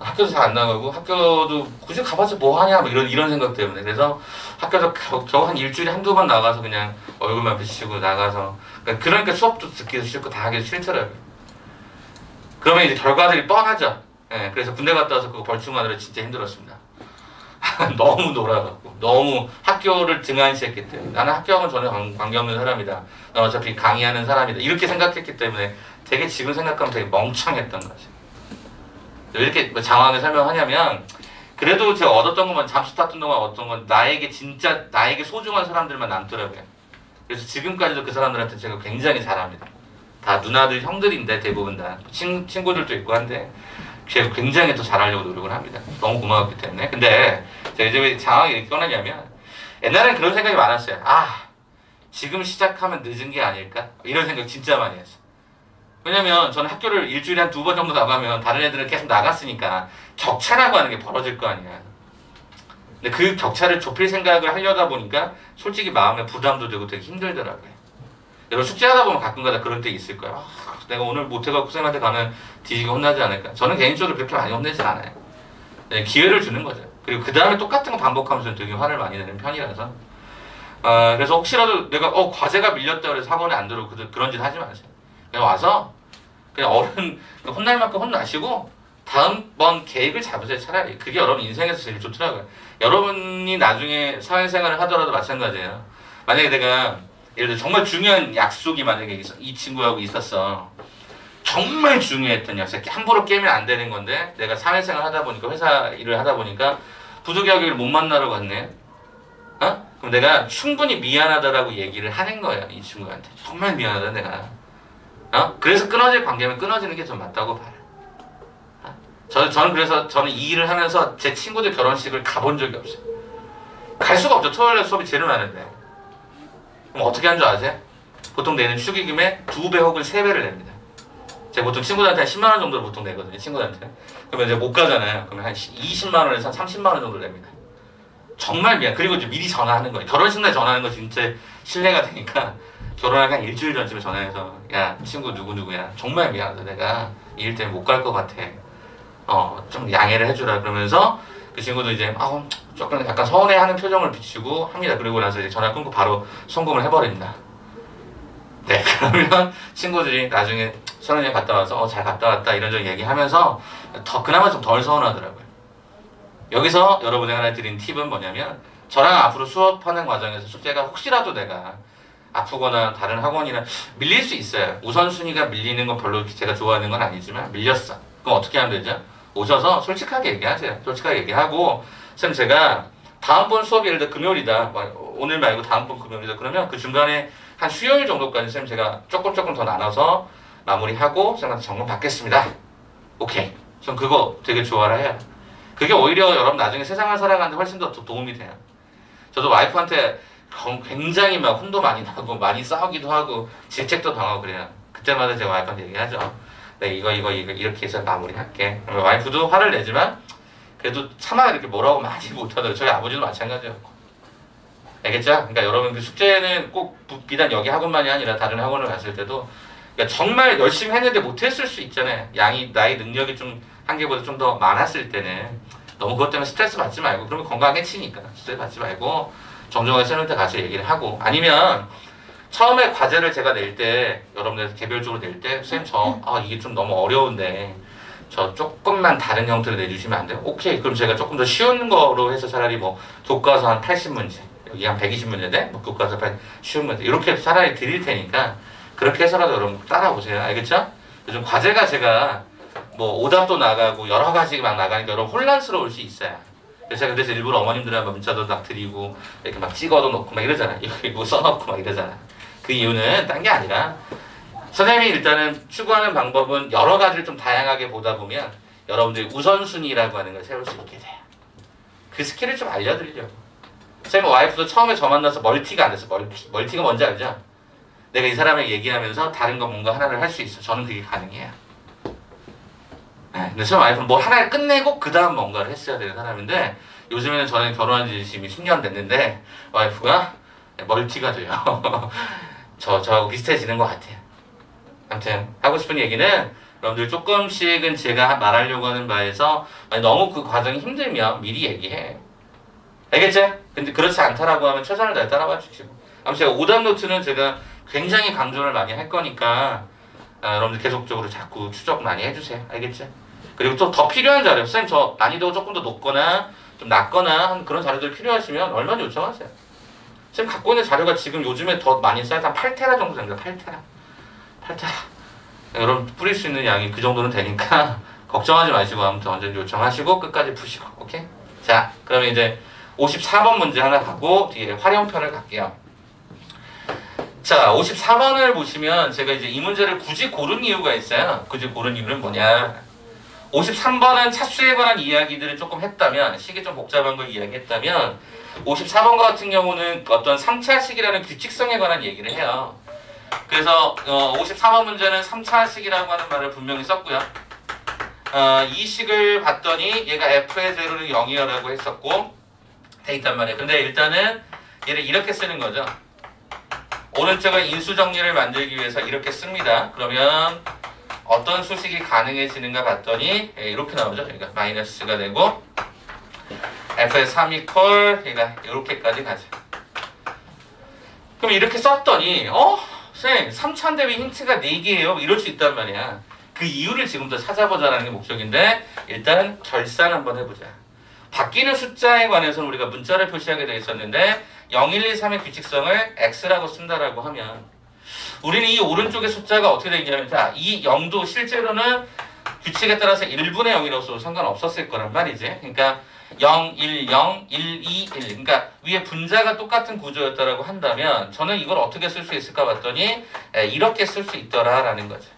학교도 잘 안 나가고 학교도 굳이 가봤자 뭐 하냐 뭐 이런 생각 때문에 그래서 학교도 겨우 한 일주일에 한두 번 나가서 그냥 얼굴만 비치고 나가서 그러니까 수업도 듣기도 싫고 다 하기도 싫더라고요. 그러면 이제 결과들이 뻔하죠. 예, 그래서 군대 갔다 와서 그거 벌충하느라 진짜 힘들었습니다. 너무 놀아갖고 너무 학교를 등한시했기 때문에 나는 학교하고는 전혀 관계없는 사람이다. 난 어차피 강의하는 사람이다. 이렇게 생각했기 때문에 되게 지금 생각하면 되게 멍청했던 거죠. 왜 이렇게 장황하게 설명하냐면 그래도 제가 얻었던 것만 잠수 탔던 동안 얻었던 건 나에게 진짜 나에게 소중한 사람들만 남더라고요. 그래서 지금까지도 그 사람들한테 제가 굉장히 잘합니다. 다 누나들 형들인데 대부분 다 친구들도 있고 한데 제가 굉장히 더 잘하려고 노력을 합니다. 너무 고마웠기 때문에. 근데 제가 이제 왜 장황하게 이렇게 꺼내냐면 옛날엔 그런 생각이 많았어요. 지금 시작하면 늦은 게 아닐까? 이런 생각 진짜 많이 했어요. 왜냐면 저는 학교를 일주일에 한 2번 정도 나가면 다른 애들은 계속 나갔으니까 격차라고 하는 게 벌어질 거 아니야. 근데 그 격차를 좁힐 생각을 하려다 보니까 솔직히 마음에 부담도 되고 되게 힘들더라고요. 여러분 숙제하다 보면 가끔가다 그런 때 있을 거야. 내가 오늘 못해갖고 쌤한테 가면 뒤지게 혼나지 않을까. 저는 개인적으로 그렇게 많이 혼내진 않아요. 기회를 주는 거죠. 그리고 그 다음에 똑같은 거 반복하면서 되게 화를 많이 내는 편이라서 그래서 혹시라도 내가 과제가 밀렸다 그래서 학원에 안 들어오고 그런 짓 하지 마세요. 그냥 와서 그냥 어른 혼날 만큼 혼나시고 다음번 계획을 잡으세요. 차라리 그게 여러분 인생에서 제일 좋더라고요. 여러분이 나중에 사회생활을 하더라도 마찬가지예요. 만약에 내가 예를 들어 정말 중요한 약속이 만약에 이 친구하고 있었어. 정말 중요했던 약속. 함부로 깨면 안 되는 건데 내가 사회생활 하다 보니까 회사 일을 하다 보니까 부득이하게 못 만나러 갔네. 그럼 내가 충분히 미안하다라고 얘기를 하는 거예요. 이 친구한테. 정말 미안하다 내가. 그래서 끊어질 관계면 끊어지는 게 좀 맞다고 봐요. 저는 그래서 저는 이 일을 하면서 제 친구들 결혼식을 가본 적이 없어요. 갈 수가 없죠. 토요일에 수업이 제일 많은데. 그럼 어떻게 한 줄 아세요? 보통 내는 축의금의 2배 혹은 3배를 냅니다. 제가 보통 친구들한테 한 10만 원 정도를 보통 내거든요. 친구들한테. 그러면 이제 못 가잖아요. 그러면 한 20만 원에서 한 30만 원 정도 냅니다. 정말 미안. 그리고 이제 미리 전화하는 거예요. 결혼식 날 전화하는 거 진짜 신뢰가 되니까 결혼하기 한 일주일 전쯤에 전화해서 야 친구 누구누구야 정말 미안하다 내가 이 일 때문에 못 갈 것 같아 좀 양해를 해주라 그러면서 그 친구도 이제 조금 약간 서운해하는 표정을 비치고 합니다. 그리고 나서 이제 전화 끊고 바로 송금을 해버립니다. 네 그러면 친구들이 나중에 선언회 갔다 와서 잘 갔다 왔다 이런저런 얘기하면서 그나마 좀 덜 서운하더라고요. 여기서 여러분에게 하나 드린 팁은 뭐냐면 저랑 앞으로 수업하는 과정에서 숙제가 혹시라도 내가 아프거나 다른 학원이나 밀릴 수 있어요. 우선순위가 밀리는 건 별로 제가 좋아하는 건 아니지만 밀렸어. 그럼 어떻게 하면 되죠? 오셔서 솔직하게 얘기하세요. 솔직하게 얘기하고 쌤 제가 다음번 수업이 예를 들어 금요일이다. 오늘 말고 다음번 금요일이다. 그러면 그 중간에 한 수요일 정도까지 쌤 제가 조금 더 나눠서 마무리하고 쌤한테 점검 받겠습니다. 오케이. 전 그거 되게 좋아라 해요. 그게 오히려 여러분 나중에 세상을 살아가는데 훨씬 더 도움이 돼요. 저도 와이프한테 굉장히 막 혼도 많이 나고 많이 싸우기도 하고 질책도 당하고 그래요. 그때마다 제가 와이프한테 얘기하죠. 네, 이거 이렇게 해서 마무리할게. 와이프도 화를 내지만 그래도 차마 이렇게 뭐라고 많이 못하더라고요. 저희 아버지도 마찬가지였고. 알겠죠? 그러니까 여러분 그 숙제는 꼭 비단 여기 학원만이 아니라 다른 학원을 갔을 때도 그러니까 정말 열심히 했는데 못했을 수 있잖아요. 나의 능력이 좀 한 개보다 좀 더 많았을 때는 너무 그것 때문에 스트레스 받지 말고, 그러면 건강해지니까 스트레스 받지 말고 정중하게 쌤한테 가서 얘기를 하고, 아니면 처음에 과제를 제가 낼 때, 여러분들 개별적으로 낼 때, 쌤 이게 좀 너무 어려운데 저 조금만 다른 형태로 내주시면 안 돼요? 오케이. 그럼 제가 조금 더 쉬운 거로 해서 차라리 뭐 교과서 한 80문제, 여기 한 120문제인데 뭐 교과서 쉬운 문제 이렇게 차라리 드릴 테니까 그렇게 해서라도 여러분 따라오세요. 알겠죠? 요즘 과제가 제가 뭐 오답도 나가고 여러 가지 막 나가니까 여러분 혼란스러울 수 있어요. 그래서 제가 그래서 일부러 어머님들한테 문자도 막 드리고 이렇게 막 찍어도 놓고 막 이러잖아요. 이거 뭐 써놓고 막 이러잖아. 그 이유는 딴 게 아니라 선생님이 일단은 추구하는 방법은 여러 가지를 좀 다양하게 보다 보면 여러분들이 우선순위라고 하는 걸 세울 수 있게 돼요. 그 스킬을 좀 알려드리려고. 선생님 와이프도 처음에 저 만나서 멀티가 안 됐어. 멀티가 뭔지 알죠? 내가 이 사람에게 얘기하면서 다른 거 뭔가 하나를 할 수 있어. 저는 그게 가능해요. 네, 근데 저 와이프는 뭐 하나를 끝내고 그 다음 뭔가를 했어야 되는 사람인데 요즘에는 저는 결혼한 지 지금 10년 됐는데 와이프가 멀티가 돼요. 저하고 비슷해지는 것 같아요. 아무튼 하고 싶은 얘기는 여러분들 조금씩은 제가 말하려고 하는 바에서 너무 그 과정이 힘들면 미리 얘기해. 알겠죠? 근데 그렇지 않다라고 하면 최선을 다해 따라와 주시고. 아무튼 제가 오답 노트는 제가 굉장히 강조를 많이 할 거니까 여러분들 계속적으로 자꾸 추적 많이 해주세요. 알겠죠? 그리고 또 더 필요한 자료, 선생님 저 난이도가 조금 더 높거나 좀 낮거나 한 그런 자료들 필요하시면 얼마나 요청하세요. 선생님 갖고 있는 자료가 지금 요즘에 더 많이 쌓여서 한 8테라 정도 됩니다. 8테라. 여러분 뿌릴 수 있는 양이 그 정도는 되니까 걱정하지 마시고 아무튼 언제든지 요청하시고 끝까지 푸시고. 오케이? 자, 그러면 이제 54번 문제 하나 가고 뒤에 활용편을 갈게요. 자, 54번을 보시면 제가 이제 이 문제를 굳이 고른 이유가 있어요. 굳이 고른 이유는 뭐냐? 53번은 차수에 관한 이야기들을 조금 했다면, 식이 좀 복잡한 걸 이야기했다면 54번 같은 경우는 어떤 3차식이라는 규칙성에 관한 얘기를 해요. 그래서 54번 문제는 3차식이라고 하는 말을 분명히 썼고요. 이 식을 봤더니 얘가 f의 제로는 0이라고 했었고 돼 있단 말이에요. 근데 일단은 얘를 이렇게 쓰는 거죠. 오른쪽은 인수 정리를 만들기 위해서 이렇게 씁니다. 그러면 어떤 수식이 가능해지는가 봤더니 이렇게 나오죠. 그러니까 마이너스가 되고 f의 3 이퀄 얘가 이렇게까지 가죠. 그럼 이렇게 썼더니 쌤 3차인데 왜 힌트가 4개예요? 이럴 수 있단 말이야. 그 이유를 지금부터 찾아보자라는 게 목적인데 일단 결산 한번 해보자. 바뀌는 숫자에 관해서는 우리가 문자를 표시하게 되어 있었는데 0, 1, 2, 3의 규칙성을 x라고 쓴다라고 하면 우리는 이 오른쪽의 숫자가 어떻게 되냐면 자, 이 0도 실제로는 규칙에 따라서 1분의 0이라서 상관없었을 거란 말이지. 그러니까 0, 1, 0, 1, 2, 1. 그러니까 위에 분자가 똑같은 구조였다라고 한다면 저는 이걸 어떻게 쓸 수 있을까 봤더니 이렇게 쓸 수 있더라라는 거죠.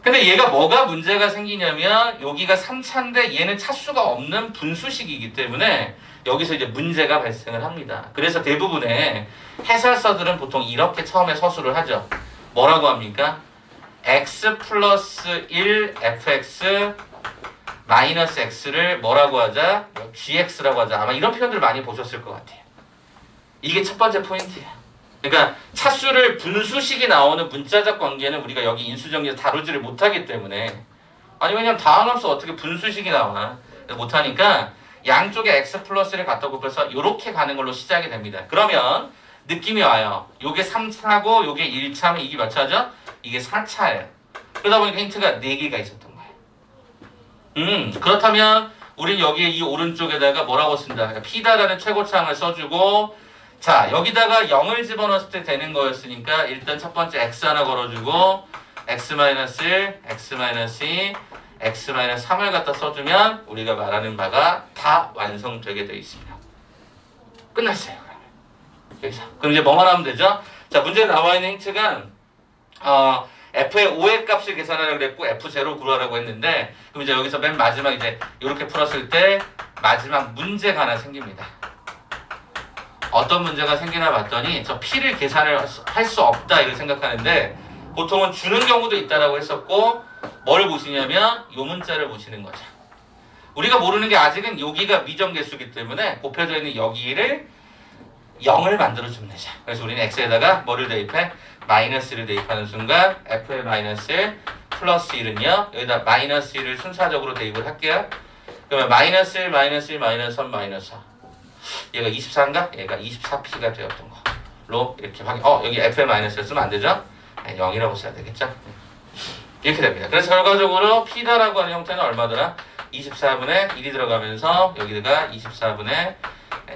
근데 얘가 뭐가 문제가 생기냐면 여기가 3차인데 얘는 차수가 없는 분수식이기 때문에 여기서 이제 문제가 발생을 합니다. 그래서 대부분의 해설서들은 보통 이렇게 처음에 서술을 하죠. 뭐라고 합니까? x 플러스 1 fx 마이너스 x를 뭐라고 하자? gx라고 하자. 아마 이런 표현들을 많이 보셨을 것 같아요. 이게 첫 번째 포인트예요. 그러니까 차수를 분수식이 나오는 문자적 관계는 우리가 여기 인수정리에서 다루지를 못하기 때문에 아니 왜냐면 다항함수 어떻게 분수식이 나와 못하니까 양쪽에 x 플러스를 갖다 곱해서 이렇게 가는 걸로 시작이 됩니다. 그러면 느낌이 와요. 요게 3차고 요게 1차면 이게 몇 차죠? 이게 4차예요. 그러다 보니까 힌트가 4개가 있었던 거예요. 그렇다면 우린 여기에 이 오른쪽에다가 뭐라고 쓴다? 그러니까 피다라는 최고차항을 써주고 자 여기다가 0을 집어넣었을 때 되는 거였으니까 일단 첫 번째 x 하나 걸어주고 x-1, x-2, x-3을 갖다 써주면 우리가 말하는 바가 다 완성되게 되어 있습니다. 끝났어요. 여기서. 그럼 이제 뭐만 하면 되죠? 자 문제에 나와 있는 힌트가 f의 5의 값을 계산하라고 그랬고 f0 구하라고 했는데 그럼 이제 여기서 맨 마지막 이제 이렇게 풀었을 때 마지막 문제가 하나 생깁니다. 어떤 문제가 생기나 봤더니 저 p를 계산을 할 수 없다 이렇게 생각하는데 보통은 주는 경우도 있다라고 했었고 뭘 보시냐면 요 문자를 보시는 거죠. 우리가 모르는 게 아직은 여기가 미정계수기 때문에 곱해져 있는 여기를 0을 만들어주면 되죠. 그래서 우리는 x에다가 뭐를 대입해? 마이너스를 대입하는 순간 f의 마이너스 1 플러스 1은요. 여기다 마이너스 1을 순차적으로 대입을 할게요. 그러면 마이너스 1, 마이너스 1, 마이너스 3, 마이너스 4. 얘가 24인가? 얘가 24p가 되었던 거로 이렇게 확인. 여기 f의 마이너스를 쓰면 안 되죠? 0이라고 써야 되겠죠? 이렇게 됩니다. 그래서 결과적으로 p다라고 하는 형태는 얼마더라? 24분의 1이 들어가면서 여기가 24분의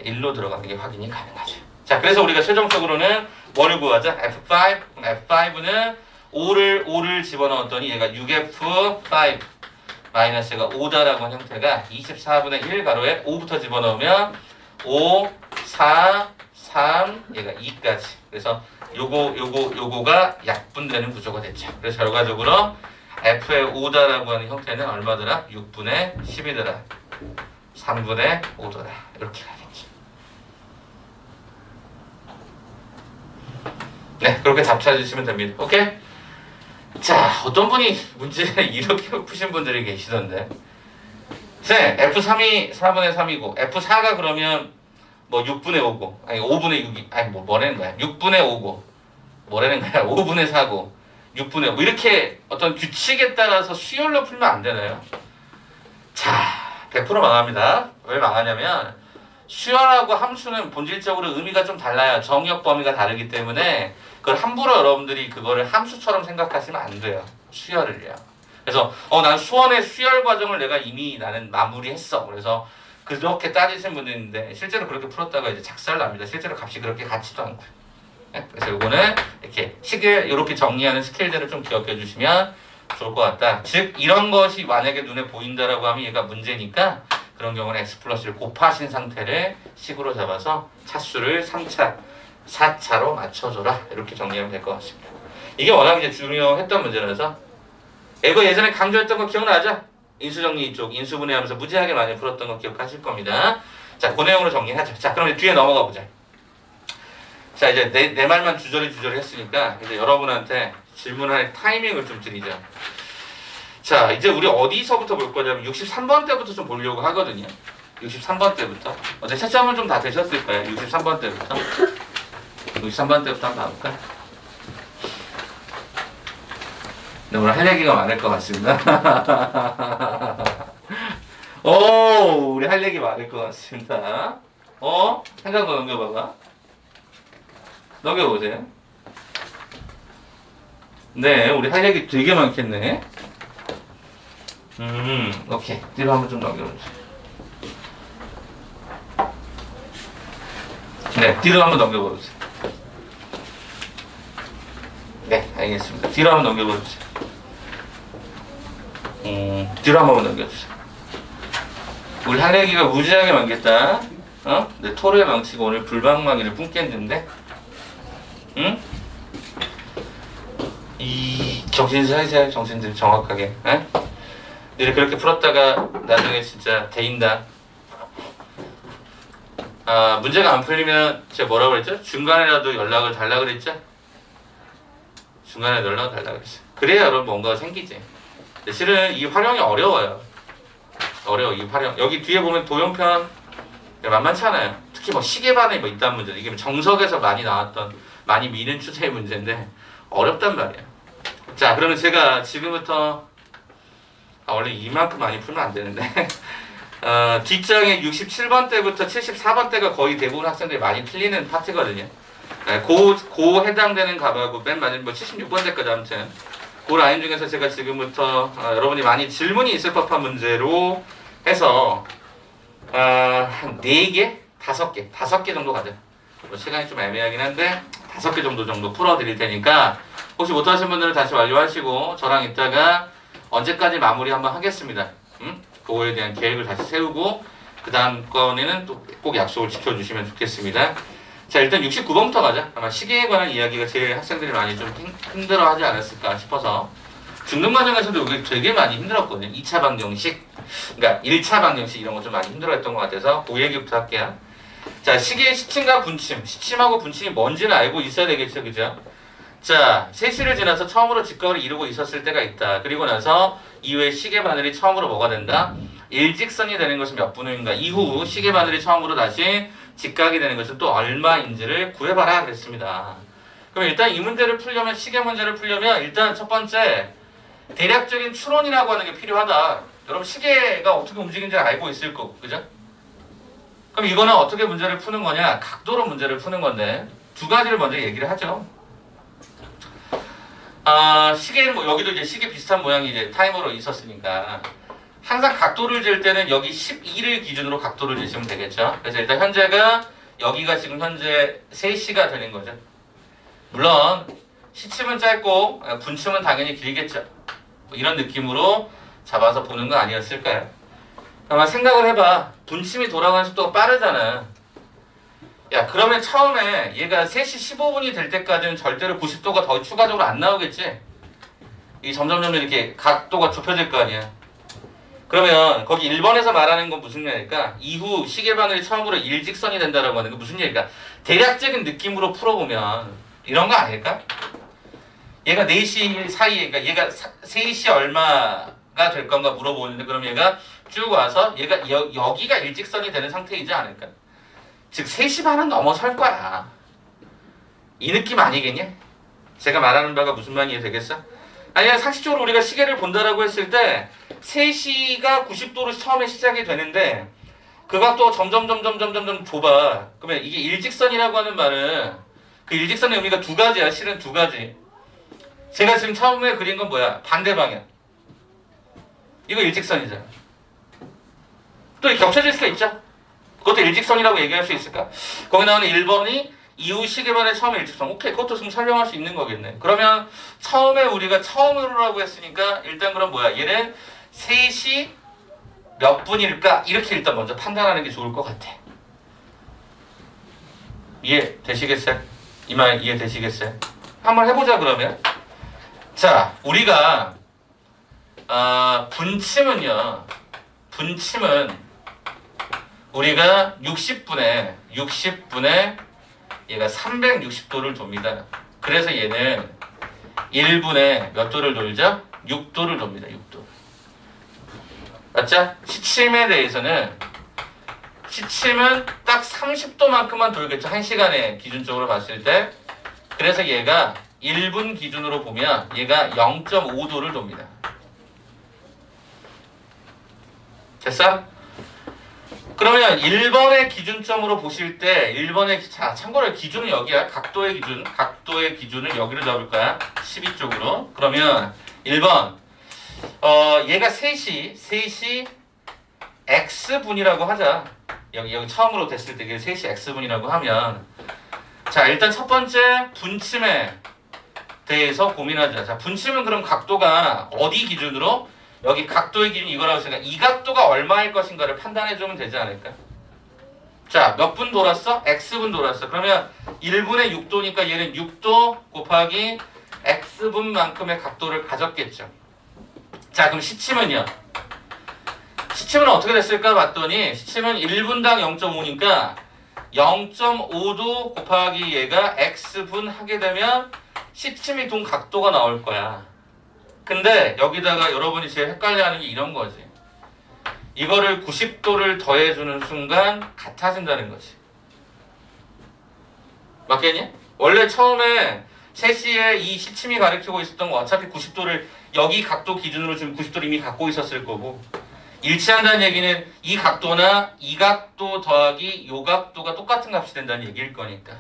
1로 들어가는 게 확인이 가능하죠. 자, 그래서 우리가 최종적으로는 뭐를 구하자? F5. F5는 5를 집어넣었더니 얘가 6F5 마이너스가 5다라고 하는 형태가 24분의 1 가로에 5부터 집어넣으면 5, 4, 3, 얘가 2까지. 그래서 요거가 약분되는 구조가 됐죠. 그래서 결과적으로 F의 5다라고 하는 형태는 얼마더라? 6분의 10이더라. 3분의 5더라. 이렇게 가겠죠. 네, 그렇게 답 찾으시면 됩니다. 오케이? 자, 어떤 분이 문제를 이렇게 푸신 분들이 계시던데. 쌤, F3이 4분의 3이고, F4가 그러면 뭐 6분의 5고, 아니 5분의 6이, 아니 뭐라는 거야? 6분의 5고, 뭐라는 거야? 5분의 4고, 6분의 5. 이렇게 어떤 규칙에 따라서 수열로 풀면 안 되나요? 자, 100% 망합니다. 왜 망하냐면, 수열하고 함수는 본질적으로 의미가 좀 달라요. 정역 범위가 다르기 때문에 그걸 함부로 여러분들이 그거를 함수처럼 생각하시면 안 돼요. 수열을요. 그래서 난 수원의 수열 과정을 내가 이미 나는 마무리했어. 그래서 그렇게 따지신 분이 있는데 실제로 그렇게 풀었다가 이제 작살납니다. 실제로 값이 그렇게 같지도 않고요. 네? 그래서 이거는 이렇게 식을 이렇게 정리하는 스킬들을 좀 기억해 주시면 좋을 것 같다. 즉 이런 것이 만약에 눈에 보인다라고 하면 얘가 문제니까 그런 경우는 x 플러스를 곱하신 상태를 식으로 잡아서 차수를 3차, 4차로 맞춰줘라. 이렇게 정리하면 될 것 같습니다. 이게 워낙 이제 중요했던 문제라서 이거 예전에 강조했던 거 기억나죠? 인수정리 쪽, 인수분해하면서 무지하게 많이 풀었던 거 기억하실 겁니다. 자, 그 내용으로 정리하죠. 자, 그럼 이제 뒤에 넘어가 보자. 자, 이제 내 말만 주저리 했으니까 이제 여러분한테 질문할 타이밍을 좀 드리죠. 자, 이제 우리 어디서부터 볼 거냐면 63번 때부터 좀 보려고 하거든요. 63번 때부터. 어제 채점은 좀 다 되셨을 거예요. 63번 때부터. 63번 때부터 한번 봐볼까? 네, 오늘 할 얘기가 많을 것 같습니다. 오, 우리 할 얘기 많을 것 같습니다. 생각 더 넘겨봐봐. 넘겨보세요. 네, 우리 할 얘기 되게 많겠네. 오케이. 뒤로 한번 좀 넘겨보세요. 네, 뒤로 한번 넘겨보세요. 네, 알겠습니다. 뒤로 한번 넘겨보세요. 뒤로 한번 넘겨주세요. 우리 할 얘기가 무지하게 많겠다. 내 토를 망치고 오늘 불방망이를 뿜겠는데? 응? 이 정신 살살 정신들 정확하게. 에? 너희 그렇게 풀었다가 나중에 진짜 데인다. 문제가 안 풀리면 제가 뭐라고 그랬죠? 중간에라도 연락을 달라 그랬죠? 중간에 연락을 달라 그랬어. 그래야 여러분 뭔가가 생기지. 근데 실은 이 활용이 어려워요. 이 활용. 여기 뒤에 보면 도형편 만만치 않아요. 특히 뭐 시계반에 뭐 있다는 문제. 이게 정석에서 많이 나왔던 많이 미는 추세의 문제인데 어렵단 말이에요. 자, 그러면 제가 지금부터 원래 이만큼 많이 풀면 안 되는데 뒷장에 67번 때부터 74번 때가 거의 대부분 학생들이 많이 틀리는 파트거든요. 고 해당되는 값하고 맨 마지막 76번 때까지 아무튼 그 라인 중에서 제가 지금부터 여러분이 많이 질문이 있을 법한 문제로 해서 한 4개? 5개 정도 가자. 뭐 시간이 좀 애매하긴 한데 5개 정도 풀어드릴 테니까 혹시 못하신 분들은 다시 완료하시고 저랑 이따가 언제까지 마무리 한번 하겠습니다. 그거에 대한 계획을 다시 세우고 그 다음 건에는 또 꼭 약속을 지켜주시면 좋겠습니다. 자, 일단 69번부터 가자. 아마 시계에 관한 이야기가 제일 학생들이 많이 좀 힘들어하지 않았을까 싶어서 중등 과정에서도 여기 되게 많이 힘들었거든요. 2차 방정식, 그러니까 1차 방정식 이런 거 좀 많이 힘들어했던 것 같아서 그 얘기부터 할게요. 자, 시계의 시침과 분침, 시침하고 분침이 뭔지는 알고 있어야 되겠죠, 그죠? 자, 세시를 지나서 처음으로 직각을 이루고 있었을 때가 있다. 그리고 나서 이후에 시계 바늘이 처음으로 뭐가 된다? 일직선이 되는 것은 몇 분음인가? 이후 시계 바늘이 처음으로 다시 직각이 되는 것은 또 얼마인지를 구해봐라 그랬습니다. 그럼 일단 이 문제를 풀려면 시계 문제를 풀려면 일단 첫 번째 대략적인 추론이라고 하는 게 필요하다. 여러분 시계가 어떻게 움직이는지 알고 있을 거고, 그죠? 그럼 이거는 어떻게 문제를 푸는 거냐? 각도로 문제를 푸는 건데 두 가지를 먼저 얘기를 하죠. 시계는 뭐 여기도 이제 시계 비슷한 모양이 이제 타이머로 있었으니까 항상 각도를 잴 때는 여기 12를 기준으로 각도를 재시면 되겠죠. 그래서 일단 현재가 여기가 지금 현재 3시가 되는 거죠. 물론 시침은 짧고 분침은 당연히 길겠죠. 뭐 이런 느낌으로 잡아서 보는 거 아니었을까요? 아마 생각을 해봐. 분침이 돌아가는 속도가 빠르잖아. 야, 그러면 처음에 얘가 3시 15분이 될 때까지는 절대로 90도가 더 추가적으로 안 나오겠지? 이 점점점 이렇게 각도가 좁혀질 거 아니야. 그러면 거기 1번에서 말하는 건 무슨 얘기일까? 이후 시계바늘이 처음으로 일직선이 된다라고 하는 게 무슨 얘기일까? 대략적인 느낌으로 풀어보면 이런 거 아닐까? 얘가 4시 사이에, 그러니까 얘가 3시 얼마가 될 건가 물어보는데 그럼 얘가 쭉 와서 얘가 여기가 일직선이 되는 상태이지 않을까? 즉 3시 반은 넘어설 거야. 이 느낌 아니겠냐? 제가 말하는 바가 무슨 말이 되겠어? 아니야, 상식적으로 우리가 시계를 본다라고 했을 때 3시가 90도로 처음에 시작이 되는데 그 각도가 점점 좁아. 그러면 이게 일직선이라고 하는 말은 그 일직선의 의미가 두 가지야. 실은 두 가지. 제가 지금 처음에 그린 건 뭐야? 반대 방향. 이거 일직선이잖아. 또 겹쳐질 수가 있죠? 그것도 일직선이라고 얘기할 수 있을까? 거기 나오는 1번이 이후 시계반의 처음에 일직선. 오케이, 그것도 지금 설명할 수 있는 거겠네. 그러면 처음에 우리가 처음으로라고 했으니까 일단 그럼 뭐야? 얘는 3시 몇 분일까? 이렇게 일단 먼저 판단하는 게 좋을 것 같아. 이해되시겠어요? 이 말 이해되시겠어요? 한번 해보자 그러면. 자, 우리가 분침은 우리가 60분에 얘가 360도를 돕니다. 그래서 얘는 1분에 몇 도를 돌죠? 6도를 돕니다. 6도. 맞죠? 시침에 대해서는 시침은 딱 30도만큼만 돌겠죠. 1시간에 기준적으로 봤을 때. 그래서 얘가 1분 기준으로 보면 얘가 0.5도를 돕니다. 됐어? 그러면 1번의 기준점으로 보실 때 1번의 자 참고로 기준은 여기야. 각도의 기준을 여기로 잡을 거야. 12쪽으로. 그러면 1번 얘가 3시 x분이라고 하자. 여기 처음으로 됐을 때 3시 x분이라고 하면 자 일단 첫 번째 분침에 대해서 고민하자. 자 분침은 그럼 각도가 어디 기준으로? 여기 각도의 기준이 이거라고 했으니까 이 각도가 얼마일 것인가를 판단해주면 되지 않을까? 자, 몇 분 돌았어? x분 돌았어. 그러면 1분의 6도니까 얘는 6도 곱하기 x분만큼의 각도를 가졌겠죠. 자, 그럼 시침은요? 시침은 어떻게 됐을까 봤더니 시침은 1분당 0.5니까 0.5도 곱하기 얘가 x분 하게 되면 시침이 돈 각도가 나올 거야. 근데 여기다가 여러분이 제일 헷갈려하는 게 이런 거지. 이거를 90도를 더해주는 순간 같아진다는 거지. 맞겠니? 원래 처음에 3시에 이 시침이 가리키고 있었던 거 어차피 90도를 여기 각도 기준으로 지금 90도를 이미 갖고 있었을 거고 일치한다는 얘기는 이 각도나 이 각도 더하기 요 각도가 똑같은 값이 된다는 얘기일 거니까.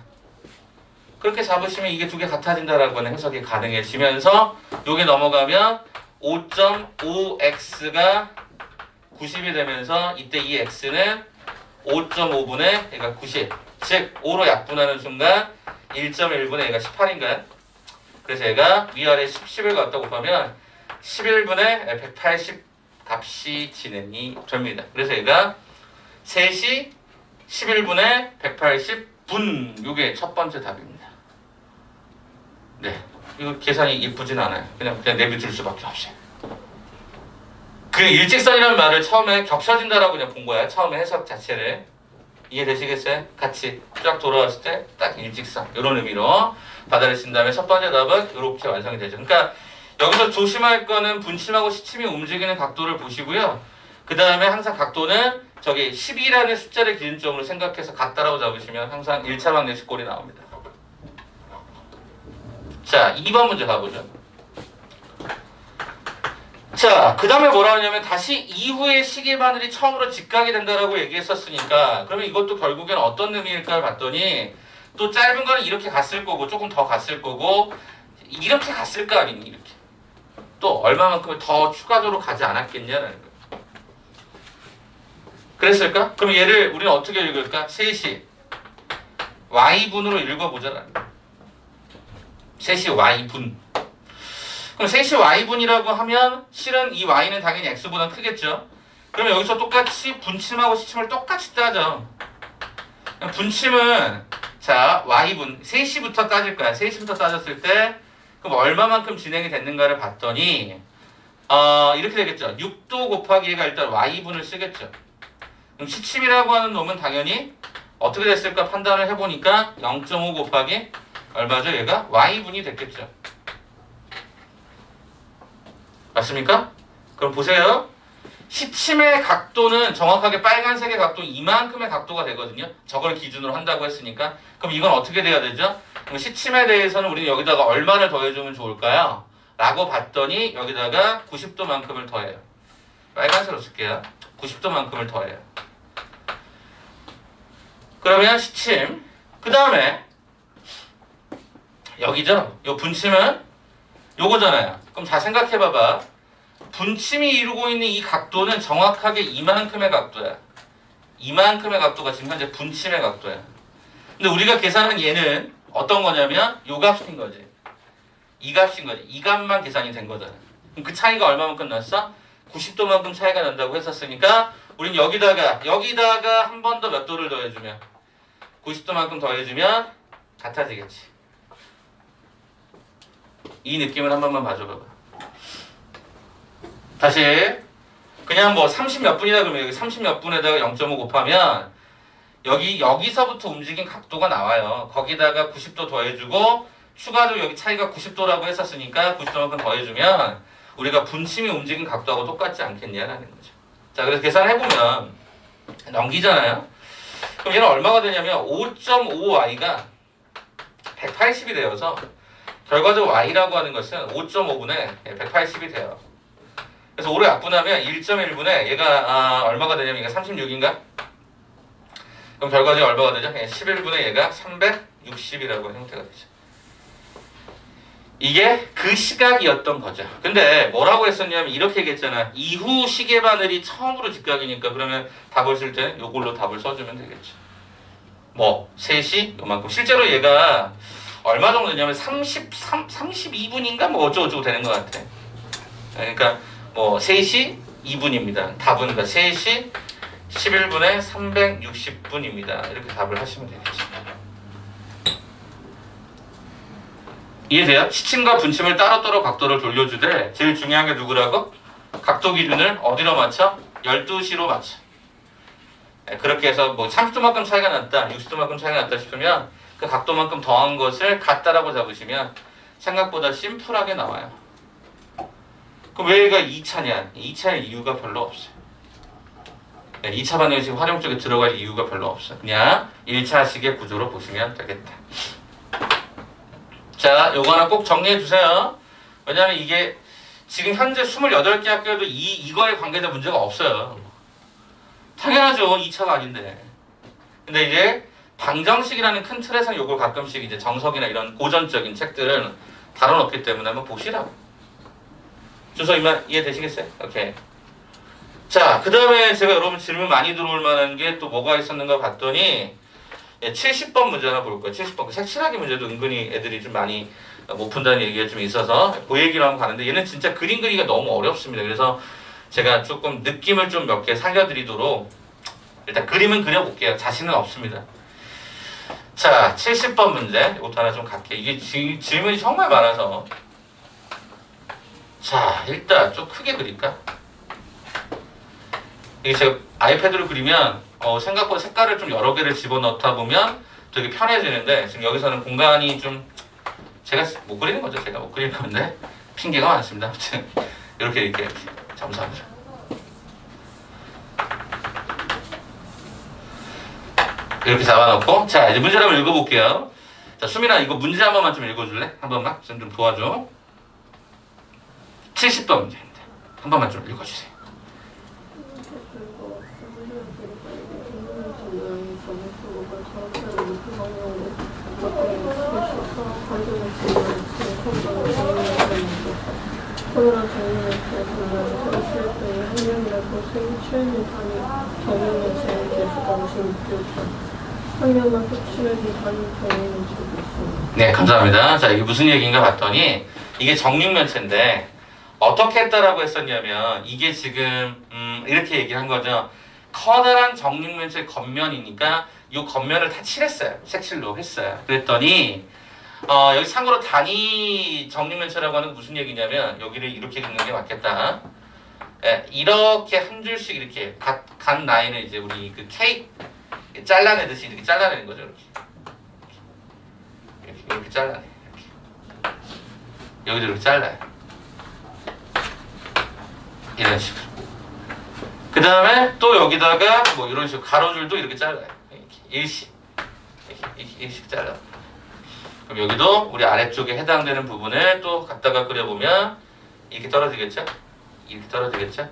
그렇게 잡으시면 이게 두 개 같아진다라고 하는 해석이 가능해지면서 요게 넘어가면 5.5x가 90이 되면서 이때 이 x는 5.5분의 얘가 90 즉 5로 약분하는 순간 1.1분의 얘가 18인가요? 그래서 얘가 위아래 10을 갖다 곱하면 11분의 180 값이 진행이 됩니다. 그래서 얘가 3시 11분의 180분 요게 첫 번째 답입니다. 네, 이거 계산이 이쁘진 않아요. 그냥 내비둘 수밖에 없어요. 그 일직선이라는 말을 처음에 겹쳐진다라고 그냥 본 거야. 처음에 해석 자체를. 이해되시겠어요? 같이 쫙 돌아왔을 때 딱 일직선 이런 의미로 받아들이신 다음에 첫 번째 답은 이렇게 완성이 되죠. 그러니까 여기서 조심할 거는 분침하고 시침이 움직이는 각도를 보시고요. 그 다음에 항상 각도는 저기 12라는 숫자를 기준점으로 생각해서 같다라고 잡으시면 항상 1차 방정식 꼴이 나옵니다. 자, 2번 문제 가보죠. 자, 그 다음에 뭐라 하냐면 다시 이후에 시계바늘이 처음으로 직각이 된다라고 얘기했었으니까 그러면 이것도 결국엔 어떤 의미일까를 봤더니 또 짧은 거는 이렇게 갔을 거고 조금 더 갔을 거고 이렇게 갔을 거 아니니 이렇게 또 얼마만큼 더 추가적으로 가지 않았겠냐라는 거예요. 그랬을까? 그럼 얘를 우리는 어떻게 읽을까? 셋이 y분으로 읽어보잖아. 셋이 y분. 그럼 셋이 y분이라고 하면 실은 이 y는 당연히 x보다 크겠죠. 그러면 여기서 똑같이 분침하고 시침을 똑같이 따져. 분침은 자 y분 3시부터 따질 거야. 3시부터 따졌을 때 그럼 얼마만큼 진행이 됐는가를 봤더니 이렇게 되겠죠. 6도 곱하기 얘가 일단 y분을 쓰겠죠. 그럼 시침이라고 하는 놈은 당연히 어떻게 됐을까 판단을 해보니까 0.5 곱하기 얼마죠? 얘가 y분이 됐겠죠. 맞습니까? 그럼 보세요. 시침의 각도는 정확하게 빨간색의 각도 이만큼의 각도가 되거든요. 저걸 기준으로 한다고 했으니까. 그럼 이건 어떻게 돼야 되죠? 그럼 시침에 대해서는 우리는 여기다가 얼마를 더해주면 좋을까요? 라고 봤더니 여기다가 90도만큼을 더해요. 빨간색으로 쓸게요. 90도만큼을 더해요. 그러면 시침. 그 다음에 여기죠? 요 분침은 요거잖아요. 그럼 잘 생각해봐봐. 분침이 이루고 있는 이 각도는 정확하게 이만큼의 각도야. 이만큼의 각도가 지금 현재 분침의 각도야. 근데 우리가 계산한 얘는 어떤 거냐면 요 값인 거지. 이 값인 거지. 이 값만 계산이 된 거잖아. 그럼 그 차이가 얼마만큼 났어? 90도만큼 차이가 난다고 했었으니까 우린 여기다가 한 번 더 몇 도를 더해주면 90도만큼 더해주면 같아지겠지. 이 느낌을 한 번만 봐줘봐봐. 다시 그냥 뭐 30 몇 분이다 그러면 여기 30 몇 분에다가 0.5 곱하면 여기서부터 움직인 각도가 나와요. 거기다가 90도 더해주고 추가적으로 여기 차이가 90도라고 했었으니까 90도만큼 더해주면 우리가 분침이 움직인 각도하고 똑같지 않겠냐라는 거죠. 자, 그래서 계산해보면 넘기잖아요. 그럼 얘는 얼마가 되냐면 5.5y가 180이 되어서 결과적으로 y라고 하는 것은 5.5분의 180이 돼요. 그래서 5를 약분하면 1.1분의 얘가 얼마가 되냐면 얘가 36인가? 그럼 결과적으로 얼마가 되죠? 11분의 얘가 360이라고 하는 형태가 되죠. 이게 그 시각이었던 거죠. 근데 뭐라고 했었냐면 이렇게 얘기했잖아. 이후 시계바늘이 처음으로 직각이니까 그러면 답을 쓸 때는 이걸로 답을 써주면 되겠죠. 뭐 3시 요만큼. 실제로 얘가 얼마 정도 되냐면 32분인가 뭐 어쩌고저쩌고 되는 것 같아. 그러니까 뭐 3시 2분입니다. 답은 그러니까 3시 11분에 360분입니다. 이렇게 답을 하시면 되겠죠. 이해돼요? 시침과 분침을 따로따로 각도를 돌려주되 제일 중요한 게 누구라고? 각도 기준을 어디로 맞춰? 12시로 맞춰. 그렇게 해서 뭐 30도만큼 차이가 났다, 60도만큼 차이가 났다 싶으면 그 각도만큼 더한 것을 같다라고 잡으시면 생각보다 심플하게 나와요. 그럼 왜 얘가 2차냐? 2차일 이유가 별로 없어요. 2차 방정식 활용 쪽에 들어갈 이유가 별로 없어. 그냥 1차식의 구조로 보시면 되겠다. 자, 요거 하나 꼭 정리해 주세요. 왜냐면 이게 지금 현재 28개 학교에도 이거에 관계된 문제가 없어요. 당연하죠. 2차가 아닌데. 근데 이제 방정식이라는 큰 틀에서 요걸 가끔씩 이제 정석이나 이런 고전적인 책들은 다뤄놓기 때문에 한번 보시라고. 준서 이해되시겠어요? 오케이. 자, 그 다음에 제가 여러분 질문 많이 들어올 만한 게 또 뭐가 있었는가 봤더니 70번 문제 하나 볼 거예요. 70번. 색칠하기 문제도 은근히 애들이 좀 많이 못 푼다는 얘기가 좀 있어서 그 얘기를 한번 가는데 얘는 진짜 그림 그리기가 너무 어렵습니다. 그래서 제가 조금 느낌을 좀 몇 개 살려드리도록 일단 그림은 그려볼게요. 자신은 없습니다. 자, 70번 문제. 이것도 하나 좀 갈게요. 이게 질문이 정말 많아서. 자, 일단 좀 크게 그릴까? 이게 제가 아이패드로 그리면 생각보다 색깔을 좀 여러 개를 집어넣다 보면 되게 편해지는데 지금 여기서는 공간이 좀 제가 못 그리는 거죠. 제가 못 그리는 건데 핑계가 많습니다. 아무튼 이렇게 점수합니다. 이렇게 잡아놓고 자 이제 문제를 한번 읽어볼게요. 자 수민아 이거 문제 한 번만 좀 읽어줄래? 한 번만 좀 도와줘. 70번 문제입니다. 한 번만 좀 읽어주세요. 코로나 정유면체 불량에서 있을 때의 학년이라고 생취는 단위 정유면체의 개수가 56개죠. 학년만 합치면 단위 정유면체도 있습니다. 네 감사합니다. 자 이게 무슨 얘기인가 봤더니 이게 정육면체인데 어떻게 했다라고 했었냐면 이게 지금 이렇게 얘기한 거죠. 커다란 정육면체 겉면이니까 이 겉면을 다 칠했어요. 색칠로 했어요. 그랬더니 여기 참고로 단위 정육면체라고 하는 건 무슨 얘기냐면 여기를 이렇게 긋는 게 맞겠다. 예, 이렇게 한 줄씩 이렇게 간 라인을 이제 우리 그 케이크 잘라내듯이 이렇게 잘라내는 거죠. 이렇게 잘라내. 이렇게. 여기도 이렇게 잘라요. 이런 식으로. 그 다음에 또 여기다가 뭐 이런 식으로 가로줄도 이렇게 잘라요. 이렇게 일씩. 이렇게 일씩 잘라. 그럼 여기도 우리 아래쪽에 해당되는 부분을 또 갖다가 그려보면 이렇게 떨어지겠죠? 이렇게 떨어지겠죠?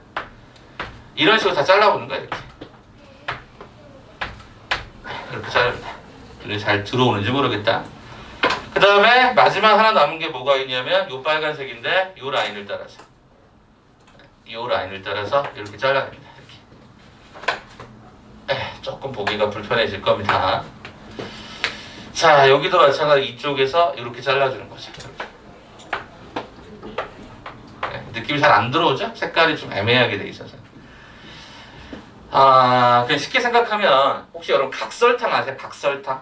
이런 식으로 다 잘라보는 거야, 이렇게. 이렇게 자릅니다. 이렇게 잘 들어오는지 모르겠다. 그 다음에 마지막 하나 남은 게 뭐가 있냐면 요 빨간색인데 요 라인을 따라서 요 라인을 따라서 이렇게 잘라냅니다. 이렇게. 조금 보기가 불편해질 겁니다. 자 여기도 마찬가지 이쪽에서 이렇게 잘라주는 거죠. 느낌이 잘 안 들어오죠? 색깔이 좀 애매하게 돼 있어서. 그냥 쉽게 생각하면 혹시 여러분 각설탕 아세요? 각설탕?